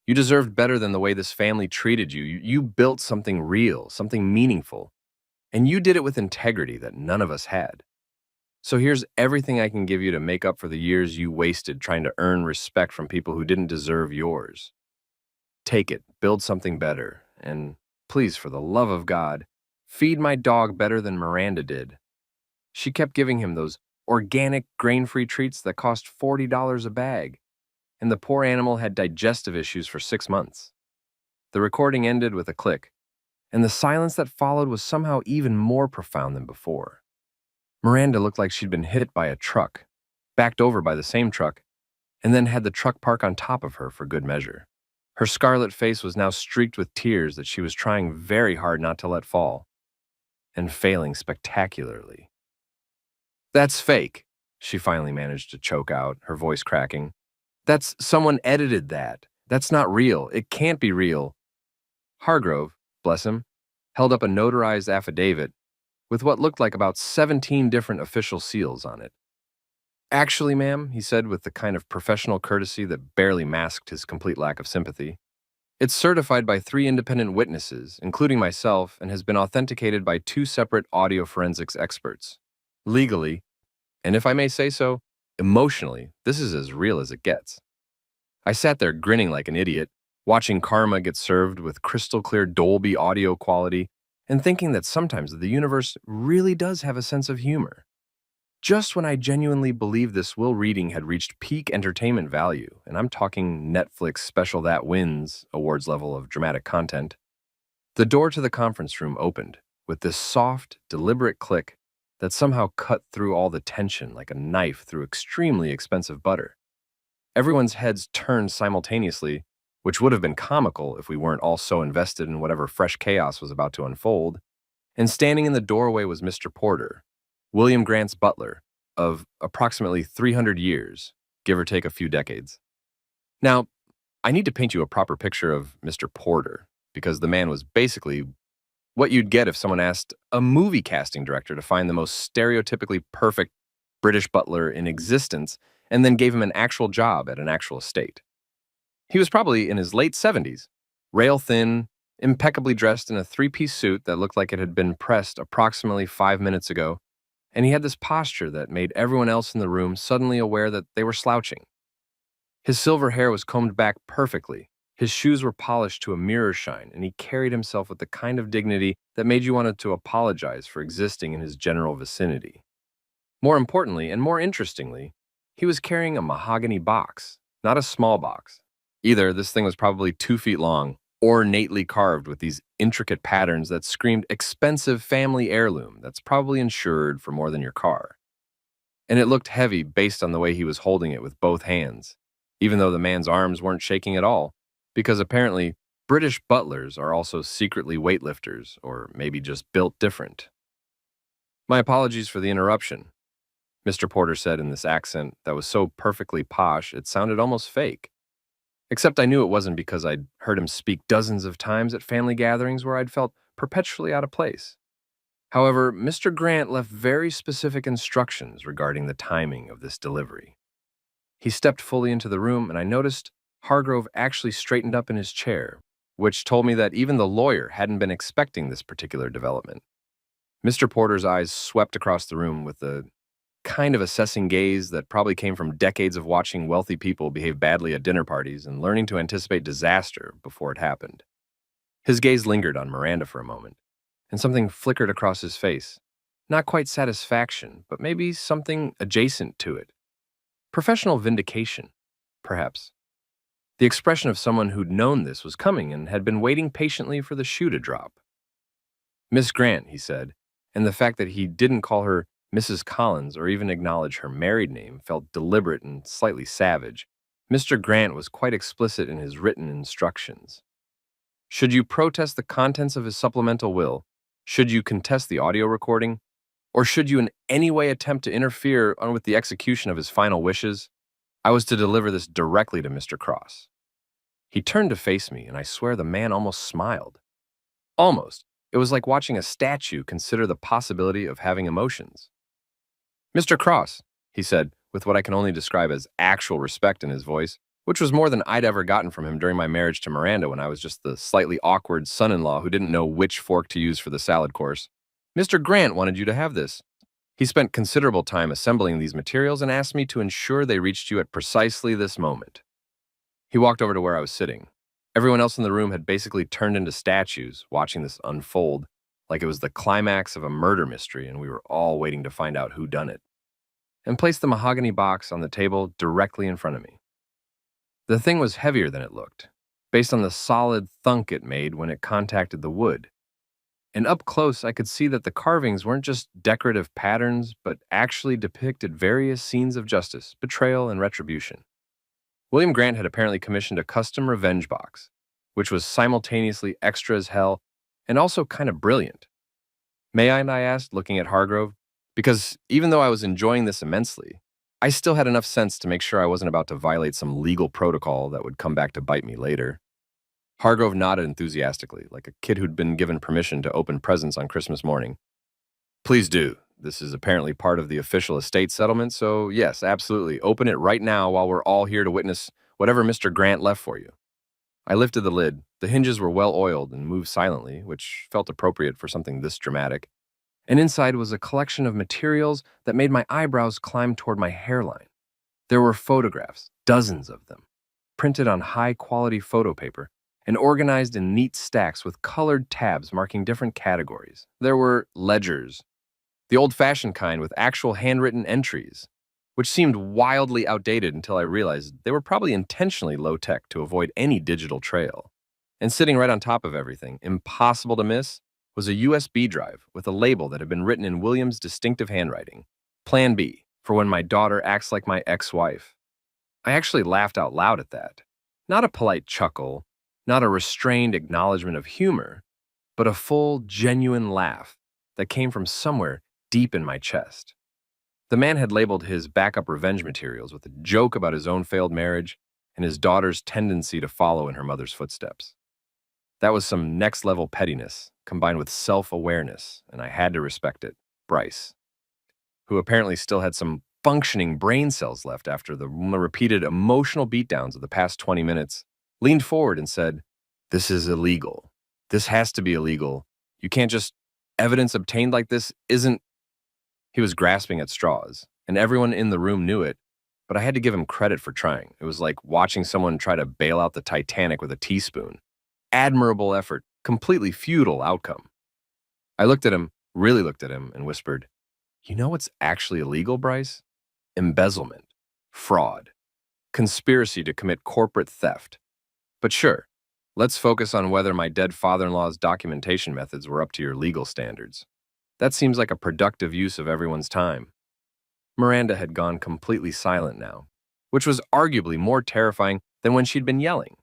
Speaker 1: You deserved better than the way this family treated you. You built something real, something meaningful. And you did it with integrity that none of us had. So here's everything I can give you to make up for the years you wasted trying to earn respect from people who didn't deserve yours. Take it, build something better, and please, for the love of God, feed my dog better than Miranda did. She kept giving him those organic, grain-free treats that cost $40 a bag, and the poor animal had digestive issues for 6 months. The recording ended with a click, and the silence that followed was somehow even more profound than before. Miranda looked like she'd been hit by a truck, backed over by the same truck, and then had the truck park on top of her for good measure. Her scarlet face was now streaked with tears that she was trying very hard not to let fall, and failing spectacularly. That's fake, she finally managed to choke out, her voice cracking. That's someone edited that. That's not real. It can't be real. Hargrove, bless him, held up a notarized affidavit with what looked like about 17 different official seals on it. Actually, ma'am, he said with the kind of professional courtesy that barely masked his complete lack of sympathy, it's certified by 3 independent witnesses, including myself, and has been authenticated by 2 separate audio forensics experts. Legally, and if I may say so, emotionally, this is as real as it gets. I sat there grinning like an idiot, watching karma get served with crystal clear Dolby audio quality, and thinking that sometimes the universe really does have a sense of humor. Just when I genuinely believed this will reading had reached peak entertainment value, and I'm talking Netflix Special That Wins awards level of dramatic content, the door to the conference room opened with this soft, deliberate click that somehow cut through all the tension like a knife through extremely expensive butter. Everyone's heads turned simultaneously, which would have been comical if we weren't all so invested in whatever fresh chaos was about to unfold, and standing in the doorway was Mr. Porter, William Grant's butler, of approximately 300 years, give or take a few decades. Now, I need to paint you a proper picture of Mr. Porter, because the man was basically what you'd get if someone asked a movie casting director to find the most stereotypically perfect British butler in existence and then gave him an actual job at an actual estate. He was probably in his late 70s, rail thin, impeccably dressed in a 3-piece suit that looked like it had been pressed approximately 5 minutes ago, and he had this posture that made everyone else in the room suddenly aware that they were slouching. His silver hair was combed back perfectly, his shoes were polished to a mirror shine, and he carried himself with the kind of dignity that made you want to apologize for existing in his general vicinity. More importantly, and more interestingly, he was carrying a mahogany box, not a small box. Either this thing was probably 2 feet long, ornately carved with these intricate patterns that screamed expensive family heirloom that's probably insured for more than your car. And it looked heavy based on the way he was holding it with both hands, even though the man's arms weren't shaking at all, because apparently British butlers are also secretly weightlifters, or maybe just built different. My apologies for the interruption, Mr. Porter said in this accent that was so perfectly posh it sounded almost fake. Except I knew it wasn't because I'd heard him speak dozens of times at family gatherings where I'd felt perpetually out of place. However, Mr. Grant left very specific instructions regarding the timing of this delivery. He stepped fully into the room, and I noticed Hargrove actually straightened up in his chair, which told me that even the lawyer hadn't been expecting this particular development. Mr. Porter's eyes swept across the room with a kind of assessing gaze that probably came from decades of watching wealthy people behave badly at dinner parties and learning to anticipate disaster before it happened. His gaze lingered on Miranda for a moment, and something flickered across his face. Not quite satisfaction, but maybe something adjacent to it. Professional vindication, perhaps. The expression of someone who'd known this was coming and had been waiting patiently for the shoe to drop. Miss Grant, he said, and the fact that he didn't call her Mrs. Collins or even acknowledge her married name felt deliberate and slightly savage. Mr. Grant was quite explicit in his written instructions. Should you protest the contents of his supplemental will, should you contest the audio recording, or should you in any way attempt to interfere with the execution of his final wishes, I was to deliver this directly to Mr. Cross. He turned to face me, and I swear the man almost smiled. Almost. It was like watching a statue consider the possibility of having emotions. Mr. Cross, he said, with what I can only describe as actual respect in his voice, which was more than I'd ever gotten from him during my marriage to Miranda when I was just the slightly awkward son-in-law who didn't know which fork to use for the salad course. Mr. Grant wanted you to have this. He spent considerable time assembling these materials and asked me to ensure they reached you at precisely this moment. He walked over to where I was sitting. Everyone else in the room had basically turned into statues, watching this unfold, like it was the climax of a murder mystery and we were all waiting to find out who done it, and placed the mahogany box on the table directly in front of me. The thing was heavier than it looked, based on the solid thunk it made when it contacted the wood. And up close, I could see that the carvings weren't just decorative patterns, but actually depicted various scenes of justice, betrayal, and retribution. William Grant had apparently commissioned a custom revenge box, which was simultaneously extra as hell and also kind of brilliant. May I asked, looking at Hargrove, because even though I was enjoying this immensely, I still had enough sense to make sure I wasn't about to violate some legal protocol that would come back to bite me later. Hargrove nodded enthusiastically, like a kid who'd been given permission to open presents on Christmas morning. Please do. This is apparently part of the official estate settlement, so yes, absolutely. Open it right now while we're all here to witness whatever Mr. Grant left for you. I lifted the lid. The hinges were well oiled and moved silently, which felt appropriate for something this dramatic. And inside was a collection of materials that made my eyebrows climb toward my hairline. There were photographs, dozens of them, printed on high-quality photo paper and organized in neat stacks with colored tabs marking different categories. There were ledgers, the old-fashioned kind with actual handwritten entries, which seemed wildly outdated until I realized they were probably intentionally low-tech to avoid any digital trail. And sitting right on top of everything, impossible to miss, was a USB drive with a label that had been written in William's distinctive handwriting. Plan B, for when my daughter acts like my ex-wife. I actually laughed out loud at that. Not a polite chuckle, not a restrained acknowledgement of humor, but a full, genuine laugh that came from somewhere deep in my chest. The man had labeled his backup revenge materials with a joke about his own failed marriage and his daughter's tendency to follow in her mother's footsteps. That was some next-level pettiness, combined with self-awareness, and I had to respect it. Bryce, who apparently still had some functioning brain cells left after the repeated emotional beatdowns of the past 20 minutes, leaned forward and said, "This is illegal. This has to be illegal. You can't just... Evidence obtained like this isn't..." He was grasping at straws, and everyone in the room knew it, but I had to give him credit for trying. It was like watching someone try to bail out the Titanic with a teaspoon. Admirable effort, completely futile outcome. I looked at him, really looked at him, and whispered, "You know what's actually illegal, Bryce? Embezzlement, fraud, conspiracy to commit corporate theft. But sure, let's focus on whether my dead father-in-law's documentation methods were up to your legal standards. That seems like a productive use of everyone's time." Miranda had gone completely silent now, which was arguably more terrifying than when she'd been yelling.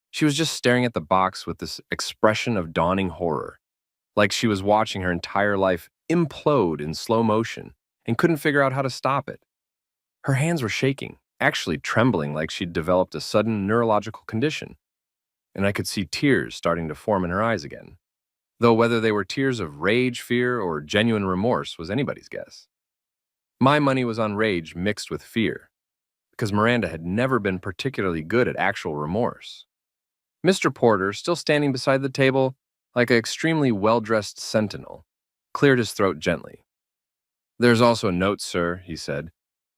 Speaker 1: She was just staring at the box with this expression of dawning horror, like she was watching her entire life implode in slow motion and couldn't figure out how to stop it. Her hands were shaking, actually trembling like she'd developed a sudden neurological condition, and I could see tears starting to form in her eyes again, though whether they were tears of rage, fear, or genuine remorse was anybody's guess. My money was on rage mixed with fear, because Miranda had never been particularly good at actual remorse. Mr. Porter, still standing beside the table, like an extremely well-dressed sentinel, cleared his throat gently. "There's also a note, sir," he said,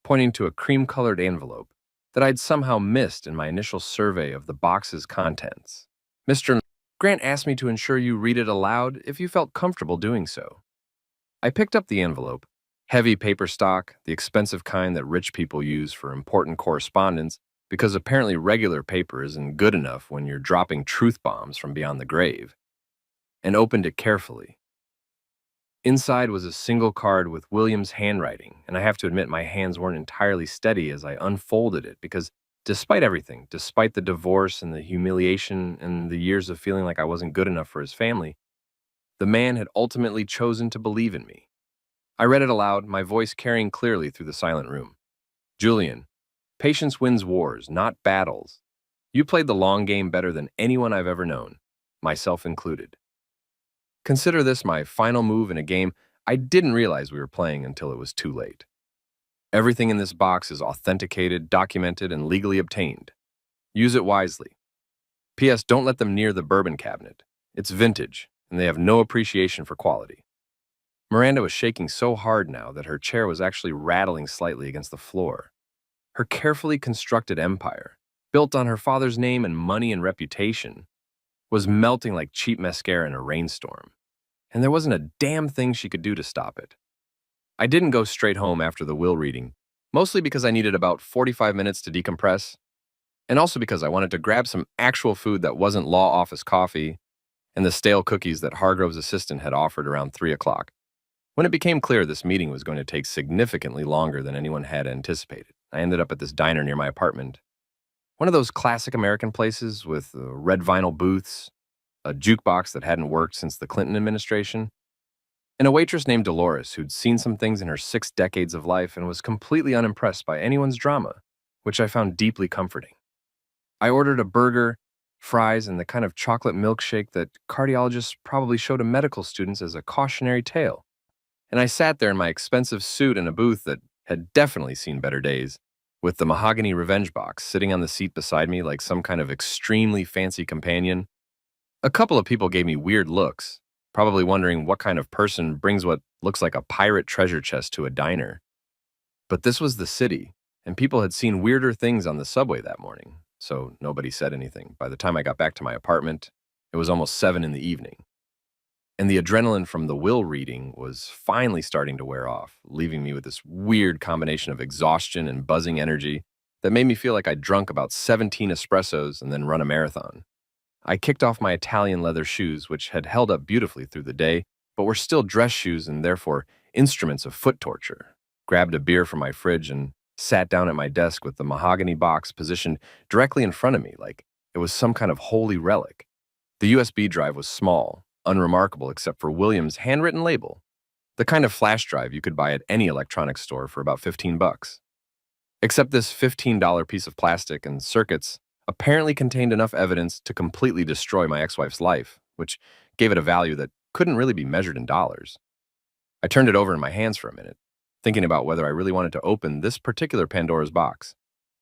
Speaker 1: pointing to a cream-colored envelope that I'd somehow missed in my initial survey of the box's contents. "Mr. Grant asked me to ensure you read it aloud if you felt comfortable doing so." I picked up the envelope, heavy paper stock, the expensive kind that rich people use for important correspondence, because apparently regular paper isn't good enough when you're dropping truth bombs from beyond the grave, and opened it carefully. Inside was a single card with William's handwriting, and I have to admit my hands weren't entirely steady as I unfolded it because despite everything, despite the divorce and the humiliation and the years of feeling like I wasn't good enough for his family, the man had ultimately chosen to believe in me. I read it aloud, my voice carrying clearly through the silent room. "Julian, patience wins wars, not battles. You played the long game better than anyone I've ever known, myself included. Consider this my final move in a game I didn't realize we were playing until it was too late. Everything in this box is authenticated, documented, and legally obtained. Use it wisely. P.S. Don't let them near the bourbon cabinet. It's vintage, and they have no appreciation for quality." Miranda was shaking so hard now that her chair was actually rattling slightly against the floor. Her carefully constructed empire, built on her father's name and money and reputation, was melting like cheap mascara in a rainstorm, and there wasn't a damn thing she could do to stop it. I didn't go straight home after the will reading, mostly because I needed about 45 minutes to decompress, and also because I wanted to grab some actual food that wasn't law office coffee and the stale cookies that Hargrove's assistant had offered around 3 o'clock. When it became clear this meeting was going to take significantly longer than anyone had anticipated, I ended up at this diner near my apartment. One of those classic American places with red vinyl booths, a jukebox that hadn't worked since the Clinton administration, and a waitress named Dolores who'd seen some things in her 6 decades of life and was completely unimpressed by anyone's drama, which I found deeply comforting. I ordered a burger, fries, and the kind of chocolate milkshake that cardiologists probably show to medical students as a cautionary tale. And I sat there in my expensive suit in a booth that had definitely seen better days, with the mahogany revenge box sitting on the seat beside me like some kind of extremely fancy companion. A couple of people gave me weird looks, probably wondering what kind of person brings what looks like a pirate treasure chest to a diner. But this was the city, and people had seen weirder things on the subway that morning, so nobody said anything. By the time I got back to my apartment, it was almost 7 in the evening. And the adrenaline from the will reading was finally starting to wear off, leaving me with this weird combination of exhaustion and buzzing energy that made me feel like I'd drunk about 17 espressos and then run a marathon. I kicked off my Italian leather shoes, which had held up beautifully through the day, but were still dress shoes and therefore instruments of foot torture, grabbed a beer from my fridge, and sat down at my desk with the mahogany box positioned directly in front of me like it was some kind of holy relic. The USB drive was small, unremarkable except for William's handwritten label, the kind of flash drive you could buy at any electronics store for about 15 bucks. Except this $15 piece of plastic and circuits apparently contained enough evidence to completely destroy my ex-wife's life, which gave it a value that couldn't really be measured in dollars. I turned it over in my hands for a minute, thinking about whether I really wanted to open this particular Pandora's box.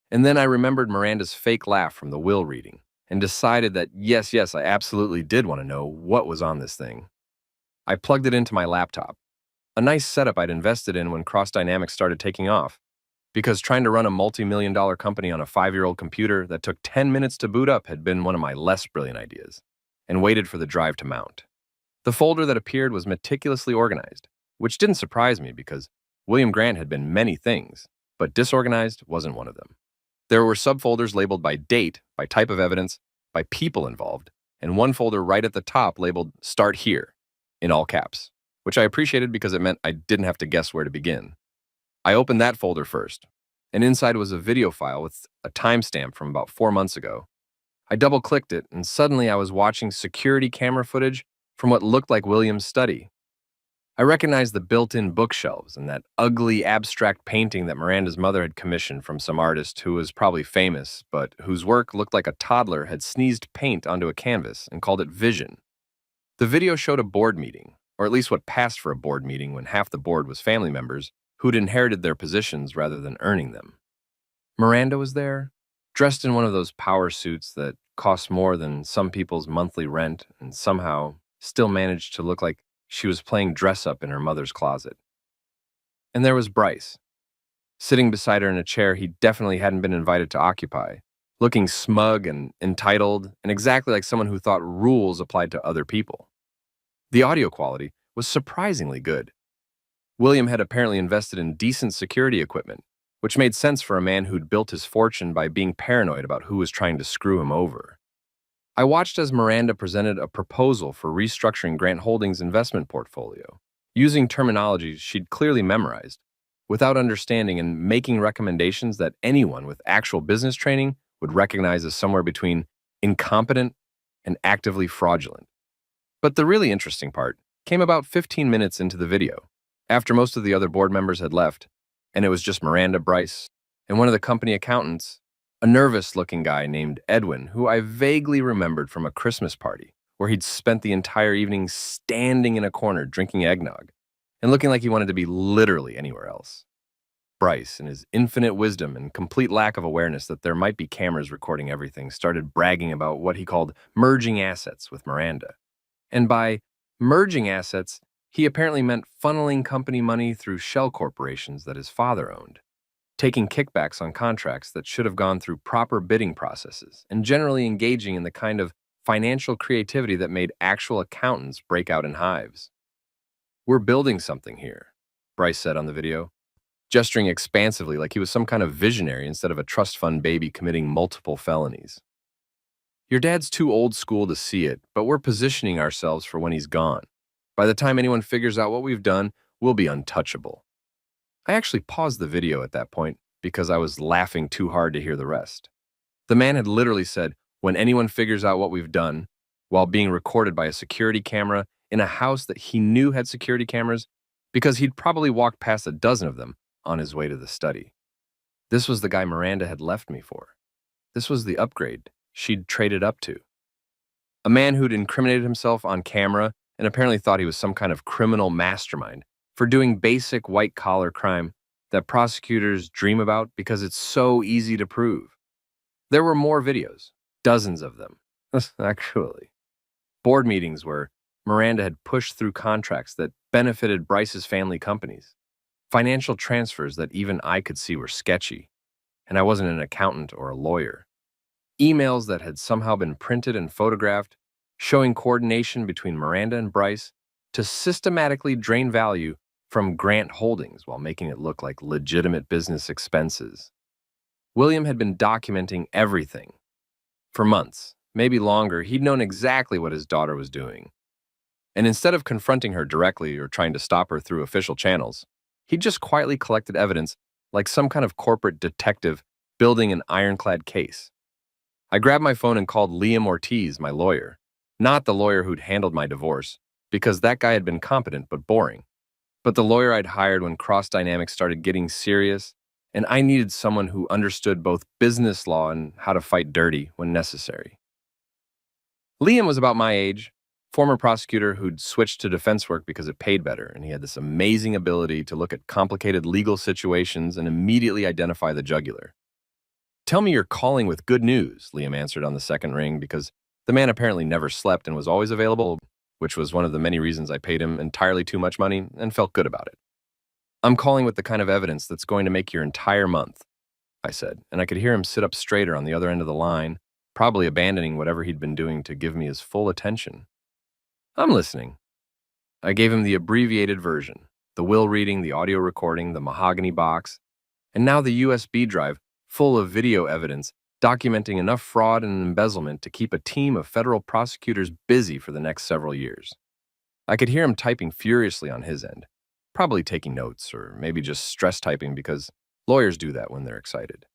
Speaker 1: And then I remembered Miranda's fake laugh from the will reading, and decided that yes, I absolutely did want to know what was on this thing. I plugged it into my laptop, a nice setup I'd invested in when Cross Dynamics started taking off, because trying to run a multi-million-dollar company on a 5-year-old computer that took 10 minutes to boot up had been one of my less brilliant ideas, and waited for the drive to mount. The folder that appeared was meticulously organized, which didn't surprise me because William Grant had been many things, but disorganized wasn't one of them. There were subfolders labeled by date, by type of evidence, by people involved, and one folder right at the top labeled Start Here, in all caps, which I appreciated because it meant I didn't have to guess where to begin. I opened that folder first, and inside was a video file with a timestamp from about 4 months ago. I double-clicked it, and suddenly I was watching security camera footage from what looked like William's study. I recognized the built-in bookshelves and that ugly abstract painting that Miranda's mother had commissioned from some artist who was probably famous, but whose work looked like a toddler had sneezed paint onto a canvas and called it Vision. The video showed a board meeting, or at least what passed for a board meeting when half the board was family members who'd inherited their positions rather than earning them. Miranda was there, dressed in one of those power suits that cost more than some people's monthly rent and somehow still managed to look like she was playing dress-up in her mother's closet. And there was Bryce, sitting beside her in a chair he definitely hadn't been invited to occupy, looking smug and entitled and exactly like someone who thought rules applied to other people. The audio quality was surprisingly good. William had apparently invested in decent security equipment, which made sense for a man who'd built his fortune by being paranoid about who was trying to screw him over. I watched as Miranda presented a proposal for restructuring Grant Holdings' investment portfolio, using terminology she'd clearly memorized, without understanding and making recommendations that anyone with actual business training would recognize as somewhere between incompetent and actively fraudulent. But the really interesting part came about 15 minutes into the video, after most of the other board members had left, and it was just Miranda, Bryce, and one of the company accountants, a nervous-looking guy named Edwin, who I vaguely remembered from a Christmas party, where he'd spent the entire evening standing in a corner drinking eggnog, and looking like he wanted to be literally anywhere else. Bryce, in his infinite wisdom and complete lack of awareness that there might be cameras recording everything, started bragging about what he called merging assets with Miranda. And by merging assets, he apparently meant funneling company money through shell corporations that his father owned, taking kickbacks on contracts that should have gone through proper bidding processes, and generally engaging in the kind of financial creativity that made actual accountants break out in hives. "We're building something here," Bryce said on the video, gesturing expansively like he was some kind of visionary instead of a trust fund baby committing multiple felonies. "Your dad's too old school to see it, but we're positioning ourselves for when he's gone. By the time anyone figures out what we've done, we'll be untouchable." I actually paused the video at that point because I was laughing too hard to hear the rest. The man had literally said, "When anyone figures out what we've done," while being recorded by a security camera in a house that he knew had security cameras because he'd probably walked past a dozen of them on his way to the study. This was the guy Miranda had left me for. This was the upgrade she'd traded up to. A man who'd incriminated himself on camera and apparently thought he was some kind of criminal mastermind for doing basic white-collar crime that prosecutors dream about because it's so easy to prove. There were more videos, dozens of them, actually. Board meetings where Miranda had pushed through contracts that benefited Bryce's family companies. Financial transfers that even I could see were sketchy, and I wasn't an accountant or a lawyer. Emails that had somehow been printed and photographed, showing coordination between Miranda and Bryce to systematically drain value from Grant Holdings while making it look like legitimate business expenses. William had been documenting everything. For months, maybe longer, he'd known exactly what his daughter was doing. And instead of confronting her directly or trying to stop her through official channels, he'd just quietly collected evidence like some kind of corporate detective building an ironclad case. I grabbed my phone and called Liam Ortiz, my lawyer, not the lawyer who'd handled my divorce, because that guy had been competent but boring, but the lawyer I'd hired when Cross Dynamics started getting serious, and I needed someone who understood both business law and how to fight dirty when necessary. Liam was about my age, former prosecutor who'd switched to defense work because it paid better, and he had this amazing ability to look at complicated legal situations and immediately identify the jugular. "Tell me you're calling with good news," Liam answered on the second ring, because the man apparently never slept and was always available, which was one of the many reasons I paid him entirely too much money and felt good about it. "I'm calling with the kind of evidence that's going to make your entire month," I said, and I could hear him sit up straighter on the other end of the line, probably abandoning whatever he'd been doing to give me his full attention. "I'm listening." I gave him the abbreviated version, the will reading, the audio recording, the mahogany box, and now the USB drive full of video evidence documenting enough fraud and embezzlement to keep a team of federal prosecutors busy for the next several years. I could hear him typing furiously on his end, probably taking notes or maybe just stress typing because lawyers do that when they're excited.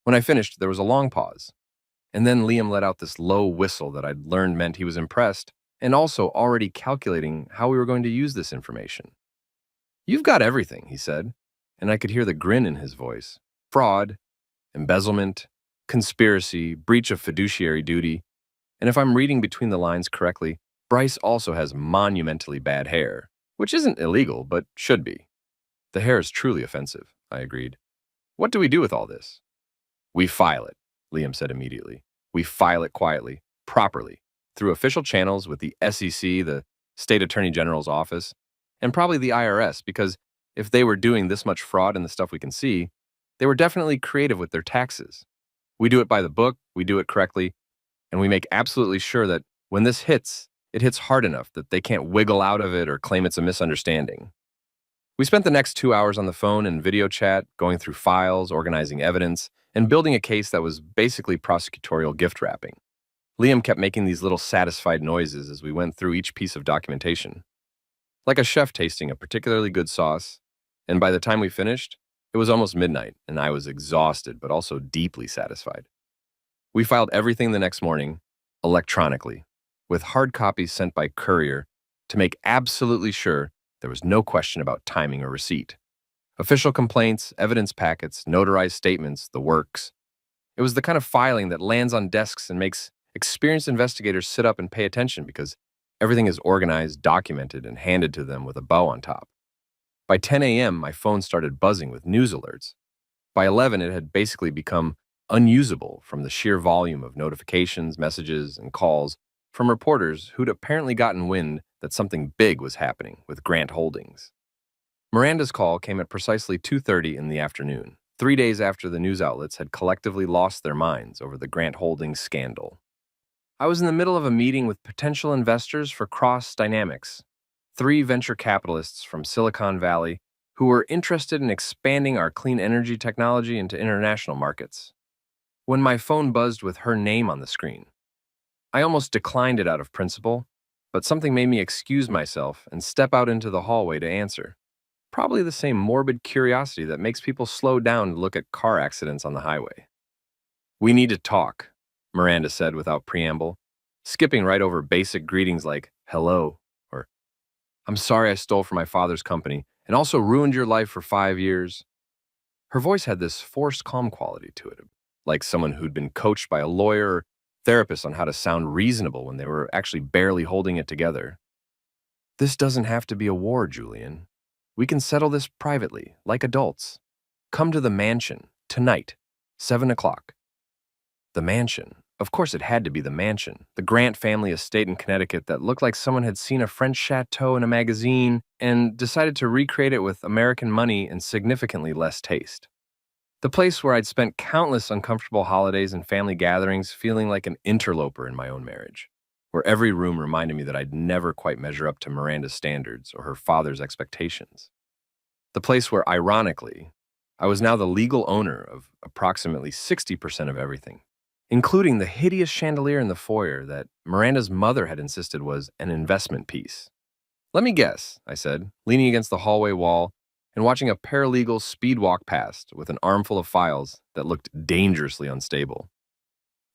Speaker 1: When I finished, there was a long pause, and then Liam let out this low whistle that I'd learned meant he was impressed and also already calculating how we were going to use this information. "You've got everything," he said, and I could hear the grin in his voice. Fraud, embezzlement, conspiracy, breach of fiduciary duty, and if I'm reading between the lines correctly, Bryce also has monumentally bad hair, which isn't illegal, but should be. "The hair is truly offensive," I agreed. "What do we do with all this?" "We file it," Liam said immediately. "We file it quietly, properly, through official channels with the SEC, the State Attorney General's office, and probably the IRS, because if they were doing this much fraud in the stuff we can see, they were definitely creative with their taxes. We do it by the book, we do it correctly, and we make absolutely sure that when this hits, it hits hard enough that they can't wiggle out of it or claim it's a misunderstanding." We spent the next 2 hours on the phone and video chat, going through files, organizing evidence, and building a case that was basically prosecutorial gift wrapping. Liam kept making these little satisfied noises as we went through each piece of documentation, like a chef tasting a particularly good sauce, and by the time we finished, it was almost midnight, and I was exhausted but also deeply satisfied. We filed everything the next morning, electronically, with hard copies sent by courier to make absolutely sure there was no question about timing or receipt. Official complaints, evidence packets, notarized statements, the works. It was the kind of filing that lands on desks and makes experienced investigators sit up and pay attention because everything is organized, documented, and handed to them with a bow on top. By 10 a.m., my phone started buzzing with news alerts. By 11, it had basically become unusable from the sheer volume of notifications, messages, and calls from reporters who'd apparently gotten wind that something big was happening with Grant Holdings. Miranda's call came at precisely 2:30 in the afternoon, 3 days after the news outlets had collectively lost their minds over the Grant Holdings scandal. I was in the middle of a meeting with potential investors for Cross Dynamics, 3 venture capitalists from Silicon Valley who were interested in expanding our clean energy technology into international markets. When my phone buzzed with her name on the screen, I almost declined it out of principle, but something made me excuse myself and step out into the hallway to answer. Probably the same morbid curiosity that makes people slow down to look at car accidents on the highway. "We need to talk," Miranda said without preamble, skipping right over basic greetings like hello or I'm sorry I stole from my father's company and also ruined your life for 5 years. Her voice had this forced calm quality to it, like someone who'd been coached by a lawyer or therapist on how to sound reasonable when they were actually barely holding it together. This doesn't have to be a war, Julian. We can settle this privately, like adults. Come to the mansion, tonight, 7 o'clock. The mansion. Of course, it had to be the mansion, the Grant family estate in Connecticut that looked like someone had seen a French chateau in a magazine and decided to recreate it with American money and significantly less taste. The place where I'd spent countless uncomfortable holidays and family gatherings feeling like an interloper in my own marriage, where every room reminded me that I'd never quite measure up to Miranda's standards or her father's expectations. The place where, ironically, I was now the legal owner of approximately 60% of everything, including the hideous chandelier in the foyer that Miranda's mother had insisted was an investment piece. Let me guess, I said, leaning against the hallway wall and watching a paralegal speed walk past with an armful of files that looked dangerously unstable.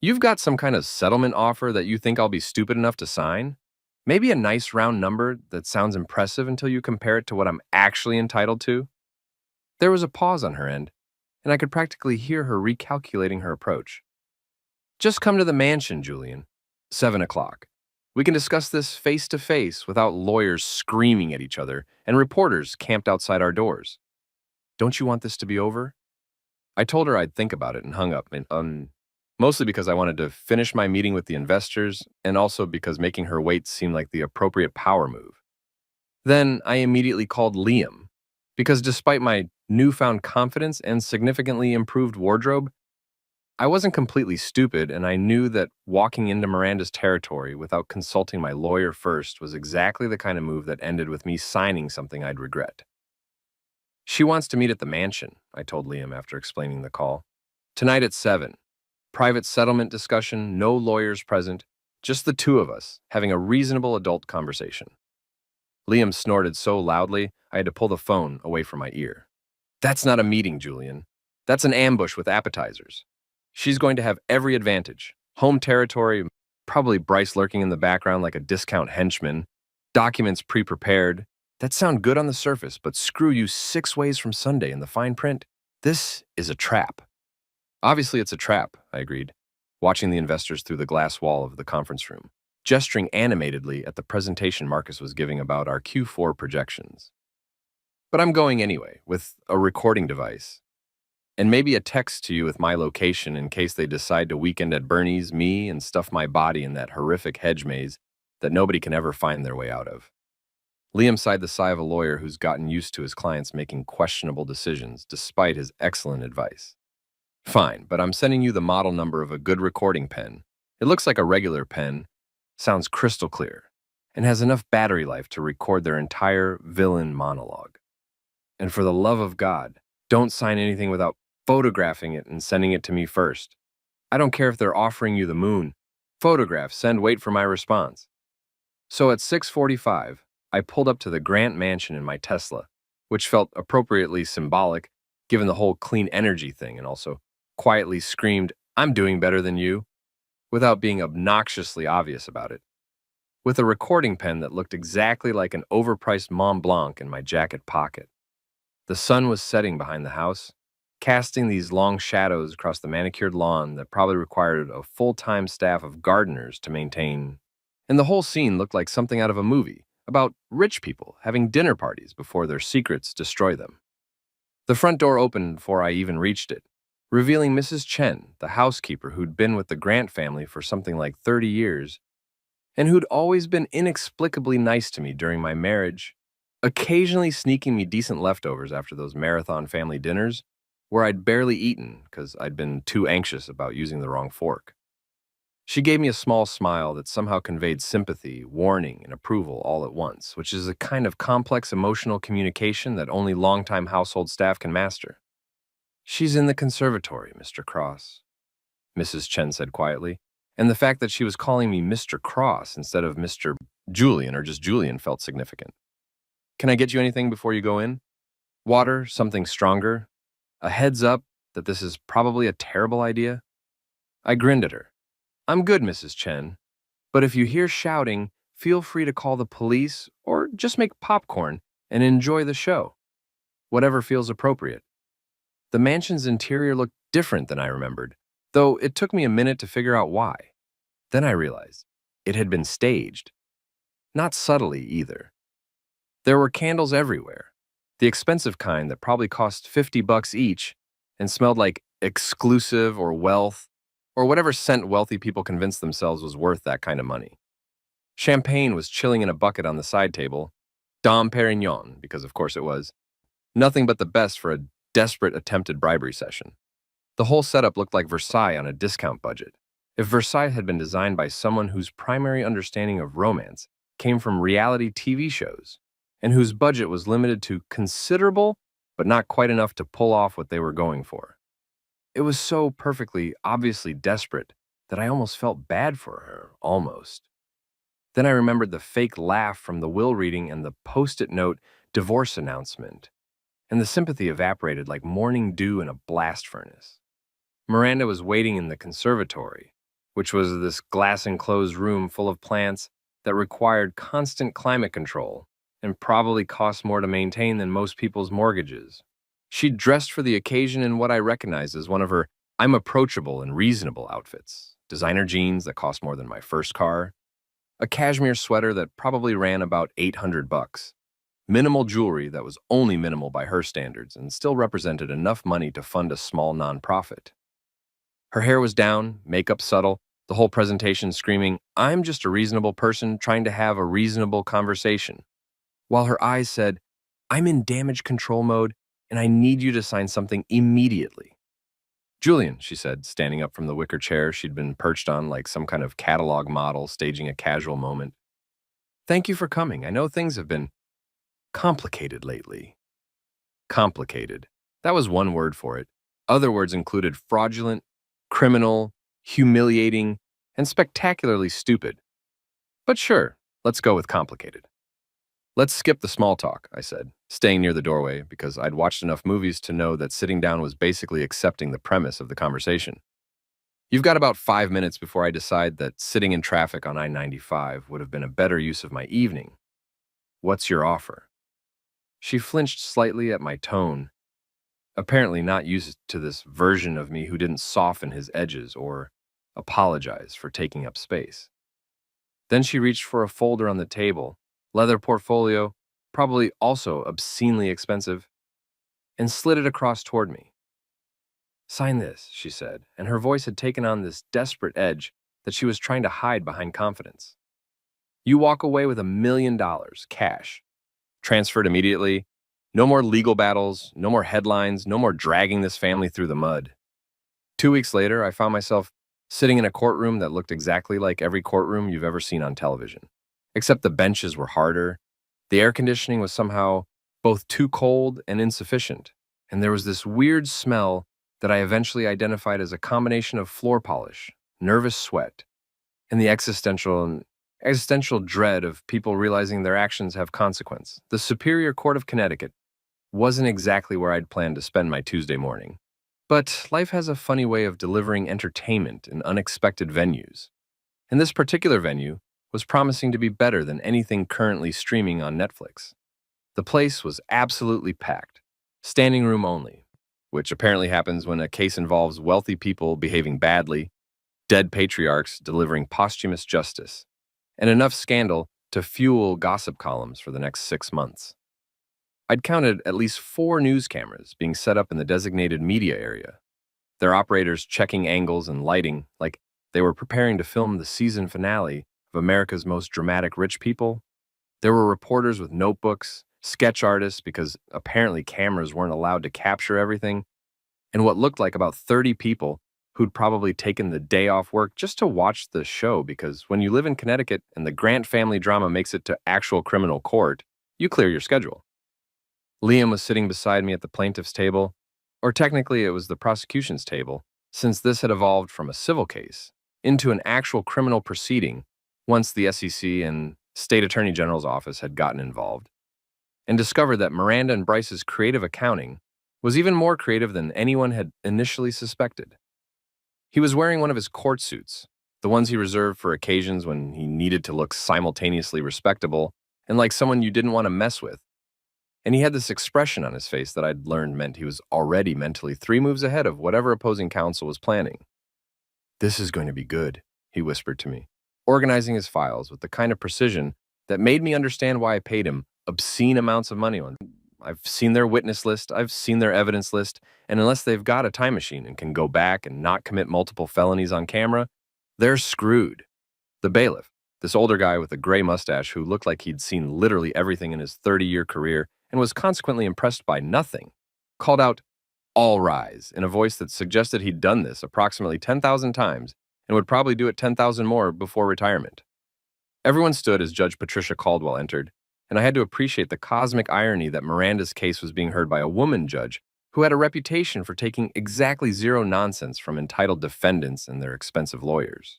Speaker 1: You've got some kind of settlement offer that you think I'll be stupid enough to sign? Maybe a nice round number that sounds impressive until you compare it to what I'm actually entitled to? There was a pause on her end, and I could practically hear her recalculating her approach. Just come to the mansion, Julian. 7 o'clock. We can discuss this face to face without lawyers screaming at each other and reporters camped outside our doors. Don't you want this to be over? I told her I'd think about it and hung up, mostly because I wanted to finish my meeting with the investors and also because making her wait seemed like the appropriate power move. Then I immediately called Liam, because despite my newfound confidence and significantly improved wardrobe, I wasn't completely stupid, and I knew that walking into Miranda's territory without consulting my lawyer first was exactly the kind of move that ended with me signing something I'd regret. She wants to meet at the mansion, I told Liam after explaining the call. Tonight at 7. Private settlement discussion, no lawyers present, just the two of us, having a reasonable adult conversation. Liam snorted so loudly, I had to pull the phone away from my ear. That's not a meeting, Julian. That's an ambush with appetizers. She's going to have every advantage. Home territory, probably Bryce lurking in the background like a discount henchman, documents pre-prepared. That sound good on the surface, but screw you 6 ways from Sunday in the fine print. This is a trap. Obviously, it's a trap, I agreed, watching the investors through the glass wall of the conference room, gesturing animatedly at the presentation Marcus was giving about our Q4 projections. But I'm going anyway, with a recording device. And maybe a text to you with my location in case they decide to weekend at Bernie's me and stuff my body in that horrific hedge maze that nobody can ever find their way out of. Liam sighed the sigh of a lawyer who's gotten used to his clients making questionable decisions despite his excellent advice. Fine, but I'm sending you the model number of a good recording pen. It looks like a regular pen, sounds crystal clear, and has enough battery life to record their entire villain monologue. And for the love of God, don't sign anything without photographing it and sending it to me first. I don't care if they're offering you the moon. Photograph, send, wait for my response. So at 6:45, I pulled up to the Grant Mansion in my Tesla, which felt appropriately symbolic given the whole clean energy thing, and also quietly screamed, "I'm doing better than you," without being obnoxiously obvious about it. With a recording pen that looked exactly like an overpriced Mont Blanc in my jacket pocket. The sun was setting behind the house, casting these long shadows across the manicured lawn that probably required a full-time staff of gardeners to maintain. And the whole scene looked like something out of a movie about rich people having dinner parties before their secrets destroy them. The front door opened before I even reached it, revealing Mrs. Chen, the housekeeper who'd been with the Grant family for something like 30 years, and who'd always been inexplicably nice to me during my marriage, occasionally sneaking me decent leftovers after those marathon family dinners, where I'd barely eaten because I'd been too anxious about using the wrong fork. She gave me a small smile that somehow conveyed sympathy, warning, and approval all at once, which is a kind of complex emotional communication that only longtime household staff can master. "She's in the conservatory, Mr. Cross," Mrs. Chen said quietly, and the fact that she was calling me Mr. Cross instead of Mr. Julian or just Julian felt significant. "Can I get you anything before you go in? Water, something stronger? A heads up that this is probably a terrible idea?" I grinned at her. "I'm good, Mrs. Chen, but if you hear shouting, feel free to call the police or just make popcorn and enjoy the show, whatever feels appropriate. The mansion's interior looked different than I remembered, though it took me a minute to figure out why. Then I realized it had been staged. Not subtly, either. There were candles everywhere, the expensive kind that probably cost $50 each and smelled like exclusive or wealth, or whatever scent wealthy people convinced themselves was worth that kind of money. Champagne was chilling in a bucket on the side table. Dom Perignon, because of course it was. Nothing but the best for a desperate attempted bribery session. The whole setup looked like Versailles on a discount budget. If Versailles had been designed by someone whose primary understanding of romance came from reality TV shows, and whose budget was limited to considerable, but not quite enough to pull off what they were going for. It was so perfectly, obviously desperate that I almost felt bad for her, almost. Then I remembered the fake laugh from the will reading and the post-it note divorce announcement, and the sympathy evaporated like morning dew in a blast furnace. Miranda was waiting in the conservatory, which was this glass-enclosed room full of plants that required constant climate control and probably cost more to maintain than most people's mortgages. She'd dressed for the occasion in what I recognized as one of her I'm approachable and reasonable outfits. Designer jeans that cost more than my first car, a cashmere sweater that probably ran about $800, minimal jewelry that was only minimal by her standards and still represented enough money to fund a small nonprofit. Her hair was down, makeup subtle, the whole presentation screaming, I'm just a reasonable person trying to have a reasonable conversation, while her eyes said, I'm in damage control mode and I need you to sign something immediately. Julian, she said, standing up from the wicker chair she'd been perched on like some kind of catalog model staging a casual moment. Thank you for coming. I know things have been complicated lately. Complicated. That was one word for it. Other words included fraudulent, criminal, humiliating, and spectacularly stupid. But sure, let's go with complicated. Let's skip the small talk, I said, staying near the doorway because I'd watched enough movies to know that sitting down was basically accepting the premise of the conversation. You've got about 5 minutes before I decide that sitting in traffic on I-95 would have been a better use of my evening. What's your offer? She flinched slightly at my tone, apparently not used to this version of me who didn't soften his edges or apologize for taking up space. Then she reached for a folder on the table, leather portfolio, probably also obscenely expensive, and slid it across toward me. Sign this, she said, and her voice had taken on this desperate edge that she was trying to hide behind confidence. You walk away with $1 million, cash. Transferred immediately. No more legal battles, no more headlines, no more dragging this family through the mud. 2 weeks later, I found myself sitting in a courtroom that looked exactly like every courtroom you've ever seen on television. Except the benches were harder, the air conditioning was somehow both too cold and insufficient, and there was this weird smell that I eventually identified as a combination of floor polish, nervous sweat, and the existential dread of people realizing their actions have consequence. The Superior Court of Connecticut wasn't exactly where I'd planned to spend my Tuesday morning, but life has a funny way of delivering entertainment in unexpected venues, and this particular venue was promising to be better than anything currently streaming on Netflix. The place was absolutely packed, standing room only, which apparently happens when a case involves wealthy people behaving badly, dead patriarchs delivering posthumous justice, and enough scandal to fuel gossip columns for the next 6 months. I'd counted at least 4 news cameras being set up in the designated media area, their operators checking angles and lighting like they were preparing to film the season finale of America's Most Dramatic Rich People. There were reporters with notebooks, sketch artists because apparently cameras weren't allowed to capture everything, and what looked like about 30 people who'd probably taken the day off work just to watch the show because when you live in Connecticut and the Grant family drama makes it to actual criminal court, you clear your schedule. Liam was sitting beside me at the plaintiff's table, or technically it was the prosecution's table, since this had evolved from a civil case into an actual criminal proceeding once the SEC and State Attorney General's office had gotten involved, and discovered that Miranda and Bryce's creative accounting was even more creative than anyone had initially suspected. He was wearing one of his court suits, the ones he reserved for occasions when he needed to look simultaneously respectable and like someone you didn't want to mess with. And he had this expression on his face that I'd learned meant he was already mentally 3 moves ahead of whatever opposing counsel was planning. "This is going to be good," he whispered to me, organizing his files with the kind of precision that made me understand why I paid him obscene amounts of money on. I've seen their witness list, I've seen their evidence list, and unless they've got a time machine and can go back and not commit multiple felonies on camera, they're screwed. The bailiff, this older guy with a gray mustache who looked like he'd seen literally everything in his 30-year career and was consequently impressed by nothing, called out, "All rise," in a voice that suggested he'd done this approximately 10,000 times and would probably do it 10,000 more before retirement. Everyone stood as Judge Patricia Caldwell entered, and I had to appreciate the cosmic irony that Miranda's case was being heard by a woman judge who had a reputation for taking exactly zero nonsense from entitled defendants and their expensive lawyers.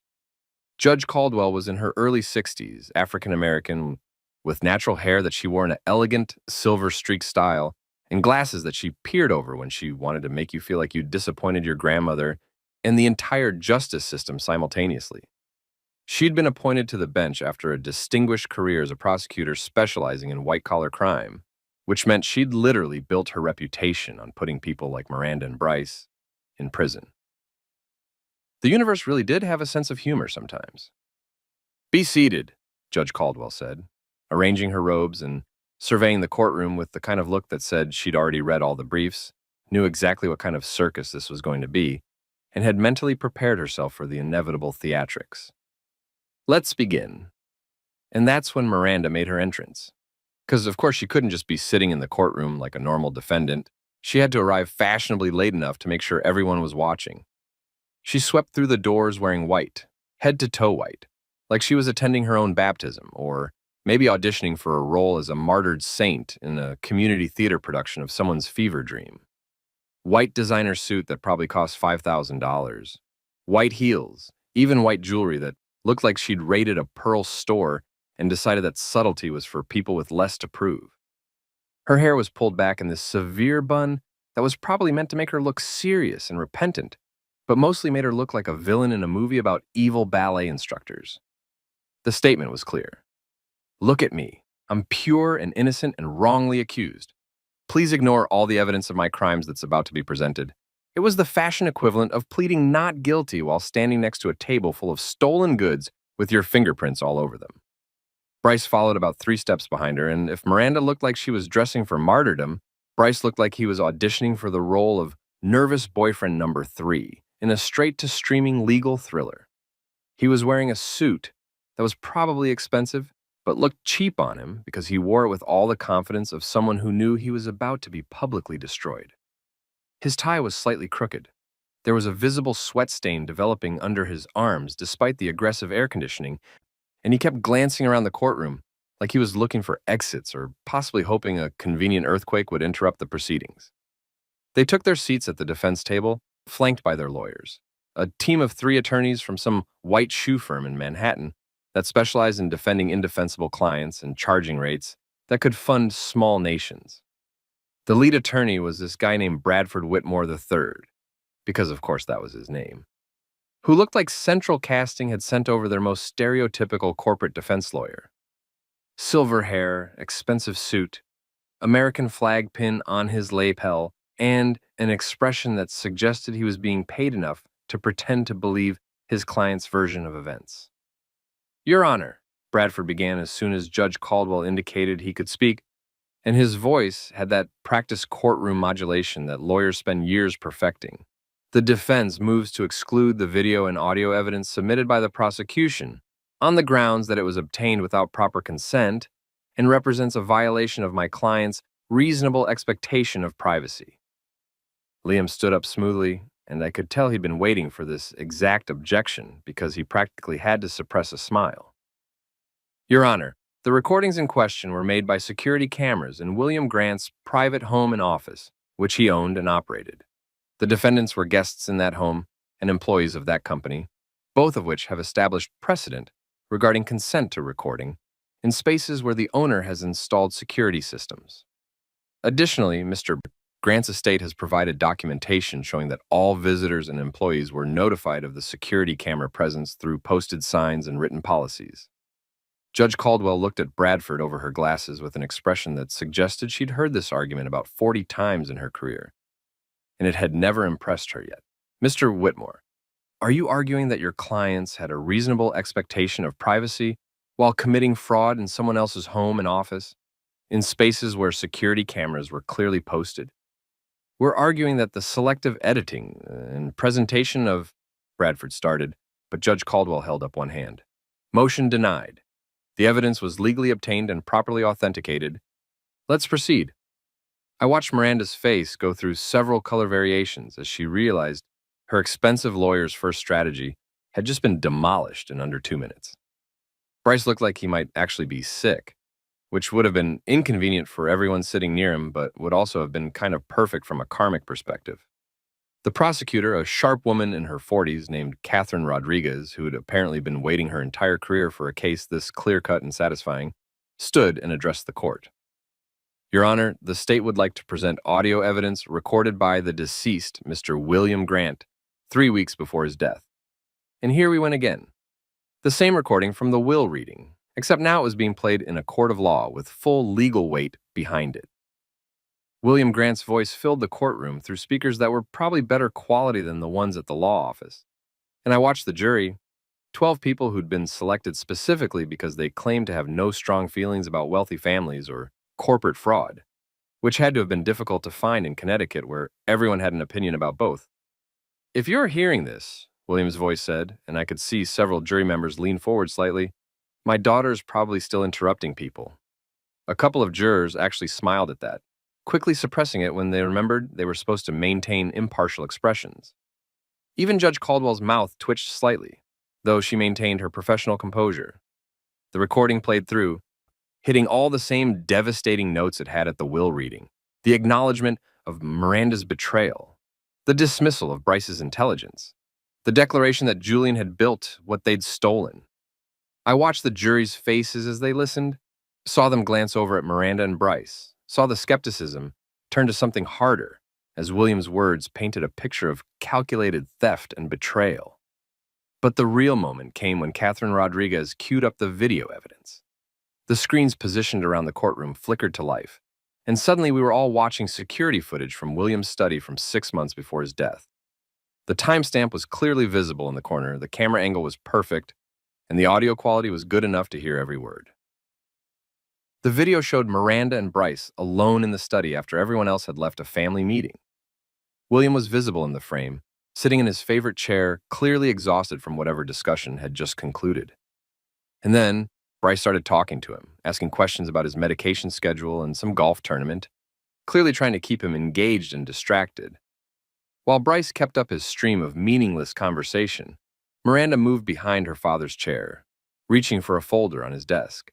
Speaker 1: Judge Caldwell was in her early 60s, African American, with natural hair that she wore in an elegant silver streak style and glasses that she peered over when she wanted to make you feel like you disappointed your grandmother and the entire justice system simultaneously. She'd been appointed to the bench after a distinguished career as a prosecutor specializing in white-collar crime, which meant she'd literally built her reputation on putting people like Miranda and Bryce in prison. The universe really did have a sense of humor sometimes. "Be seated," Judge Caldwell said, arranging her robes and surveying the courtroom with the kind of look that said she'd already read all the briefs, knew exactly what kind of circus this was going to be, and had mentally prepared herself for the inevitable theatrics. "Let's begin." And that's when Miranda made her entrance. Because, of course, she couldn't just be sitting in the courtroom like a normal defendant. She had to arrive fashionably late enough to make sure everyone was watching. She swept through the doors wearing white, head to toe white, like she was attending her own baptism, or maybe auditioning for a role as a martyred saint in a community theater production of someone's fever dream. White designer suit that probably cost $5,000. White heels, even white jewelry that looked like she'd raided a pearl store and decided that subtlety was for people with less to prove. Her hair was pulled back in this severe bun that was probably meant to make her look serious and repentant, but mostly made her look like a villain in a movie about evil ballet instructors. The statement was clear. "Look at me. I'm pure and innocent and wrongly accused. Please ignore all the evidence of my crimes that's about to be presented." It was the fashion equivalent of pleading not guilty while standing next to a table full of stolen goods with your fingerprints all over them. Bryce followed about 3 steps behind her, and if Miranda looked like she was dressing for martyrdom, Bryce looked like he was auditioning for the role of nervous boyfriend number 3 in a straight-to-streaming legal thriller. He was wearing a suit that was probably expensive, but looked cheap on him because he wore it with all the confidence of someone who knew he was about to be publicly destroyed. His tie was slightly crooked. There was a visible sweat stain developing under his arms despite the aggressive air conditioning, and he kept glancing around the courtroom like he was looking for exits or possibly hoping a convenient earthquake would interrupt the proceedings. They took their seats at the defense table, flanked by their lawyers, a team of 3 attorneys from some white shoe firm in Manhattan that specialized in defending indefensible clients and charging rates that could fund small nations. The lead attorney was this guy named Bradford Whitmore III, because of course that was his name, who looked like Central Casting had sent over their most stereotypical corporate defense lawyer. Silver hair, expensive suit, American flag pin on his lapel, and an expression that suggested he was being paid enough to pretend to believe his client's version of events. "Your Honor," Bradford began as soon as Judge Caldwell indicated he could speak, and his voice had that practiced courtroom modulation that lawyers spend years perfecting. "The defense moves to exclude the video and audio evidence submitted by the prosecution on the grounds that it was obtained without proper consent and represents a violation of my client's reasonable expectation of privacy." Liam stood up smoothly, and I could tell he'd been waiting for this exact objection because he practically had to suppress a smile. "Your Honor, the recordings in question were made by security cameras in William Grant's private home and office, which he owned and operated. The defendants were guests in that home and employees of that company, both of which have established precedent regarding consent to recording in spaces where the owner has installed security systems. Additionally, Mr. Grant's estate has provided documentation showing that all visitors and employees were notified of the security camera presence through posted signs and written policies. Judge Caldwell looked at Bradford over her glasses with an expression that suggested she'd heard this argument about 40 times in her career, and it had never impressed her yet. Mr. Whitmore, are you arguing that your clients had a reasonable expectation of privacy while committing fraud in someone else's home and office, in spaces where security cameras were clearly posted? We're arguing that the selective editing and presentation of... Bradford started, but Judge Caldwell held up one hand. Motion denied. The evidence was legally obtained and properly authenticated. Let's proceed. I watched Miranda's face go through several color variations as she realized her expensive lawyer's first strategy had just been demolished in under 2 minutes. Bryce looked like he might actually be sick, which would have been inconvenient for everyone sitting near him, but would also have been kind of perfect from a karmic perspective. The prosecutor, a sharp woman in her 40s named Catherine Rodriguez, who had apparently been waiting her entire career for a case this clear-cut and satisfying, stood and addressed the court. Your Honor, the state would like to present audio evidence recorded by the deceased, Mr. William Grant, 3 weeks before his death. And here we went again. The same recording from the will reading, except now it was being played in a court of law with full legal weight behind it. William Grant's voice filled the courtroom through speakers that were probably better quality than the ones at the law office. And I watched the jury, 12 people who'd been selected specifically because they claimed to have no strong feelings about wealthy families or corporate fraud, which had to have been difficult to find in Connecticut where everyone had an opinion about both. If you're hearing this, William's voice said, and I could see several jury members lean forward slightly, my daughter's probably still interrupting people. A couple of jurors actually smiled at that, quickly suppressing it when they remembered they were supposed to maintain impartial expressions. Even Judge Caldwell's mouth twitched slightly, though she maintained her professional composure. The recording played through, hitting all the same devastating notes it had at the will reading, the acknowledgement of Miranda's betrayal, the dismissal of Bryce's intelligence, the declaration that Julian had built what they'd stolen. I watched the jury's faces as they listened, saw them glance over at Miranda and Bryce, saw the skepticism turn to something harder as William's words painted a picture of calculated theft and betrayal. But the real moment came when Catherine Rodriguez queued up the video evidence. The screens positioned around the courtroom flickered to life, and suddenly we were all watching security footage from William's study from 6 months before his death. The timestamp was clearly visible in the corner, the camera angle was perfect, and the audio quality was good enough to hear every word. The video showed Miranda and Bryce alone in the study after everyone else had left a family meeting. William was visible in the frame, sitting in his favorite chair, clearly exhausted from whatever discussion had just concluded. And then, Bryce started talking to him, asking questions about his medication schedule and some golf tournament, clearly trying to keep him engaged and distracted. While Bryce kept up his stream of meaningless conversation, Miranda moved behind her father's chair, reaching for a folder on his desk.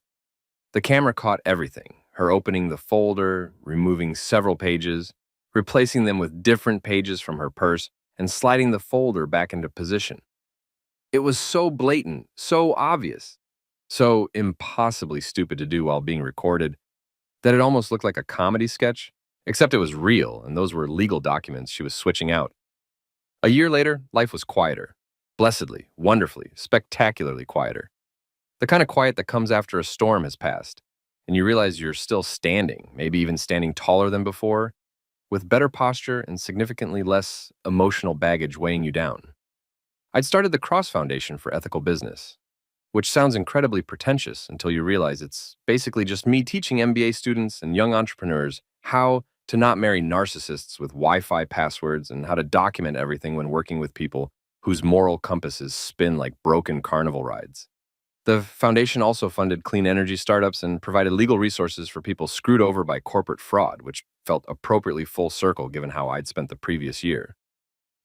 Speaker 1: The camera caught everything, her opening the folder, removing several pages, replacing them with different pages from her purse, and sliding the folder back into position. It was so blatant, so obvious, so impossibly stupid to do while being recorded, that it almost looked like a comedy sketch, except it was real, and those were legal documents she was switching out. A year later, life was quieter. Blessedly, wonderfully, spectacularly quieter. The kind of quiet that comes after a storm has passed, and you realize you're still standing, maybe even standing taller than before, with better posture and significantly less emotional baggage weighing you down. I'd started the Cross Foundation for Ethical Business, which sounds incredibly pretentious until you realize it's basically just me teaching MBA students and young entrepreneurs how to not marry narcissists with Wi-Fi passwords and how to document everything when working with people whose moral compasses spin like broken carnival rides. The foundation also funded clean energy startups and provided legal resources for people screwed over by corporate fraud, which felt appropriately full circle given how I'd spent the previous year.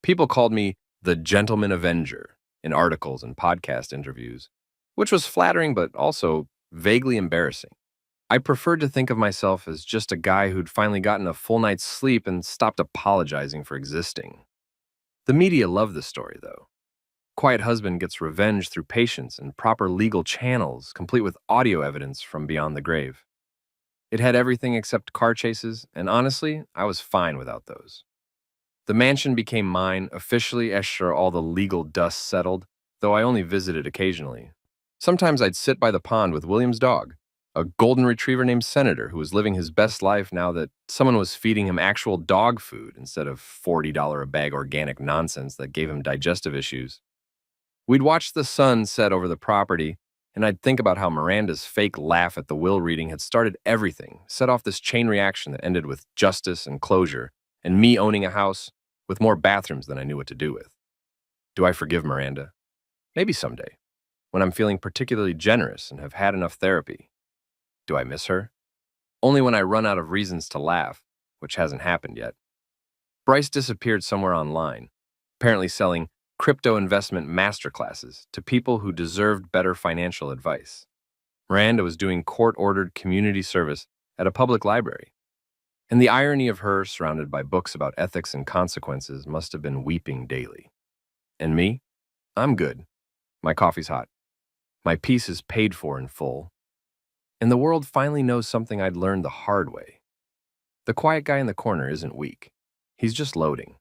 Speaker 1: People called me the Gentleman Avenger in articles and podcast interviews, which was flattering but also vaguely embarrassing. I preferred to think of myself as just a guy who'd finally gotten a full night's sleep and stopped apologizing for existing. The media loved the story, though. Quiet husband gets revenge through patience and proper legal channels, complete with audio evidence from beyond the grave. It had everything except car chases, and honestly, I was fine without those. The mansion became mine officially after all the legal dust settled, though I only visited occasionally. Sometimes I'd sit by the pond with William's dog, a golden retriever named Senator who was living his best life now that someone was feeding him actual dog food instead of $40 a bag organic nonsense that gave him digestive issues. We'd watch the sun set over the property, and I'd think about how Miranda's fake laugh at the will reading had started everything, set off this chain reaction that ended with justice and closure, and me owning a house with more bathrooms than I knew what to do with. Do I forgive Miranda? Maybe someday, when I'm feeling particularly generous and have had enough therapy. Do I miss her? Only when I run out of reasons to laugh, which hasn't happened yet. Bryce disappeared somewhere online, apparently selling crypto investment masterclasses to people who deserved better financial advice. Miranda was doing court-ordered community service at a public library. And the irony of her, surrounded by books about ethics and consequences, must have been weeping daily. And me? I'm good. My coffee's hot. My peace is paid for in full. And the world finally knows something I'd learned the hard way. The quiet guy in the corner isn't weak. He's just loading.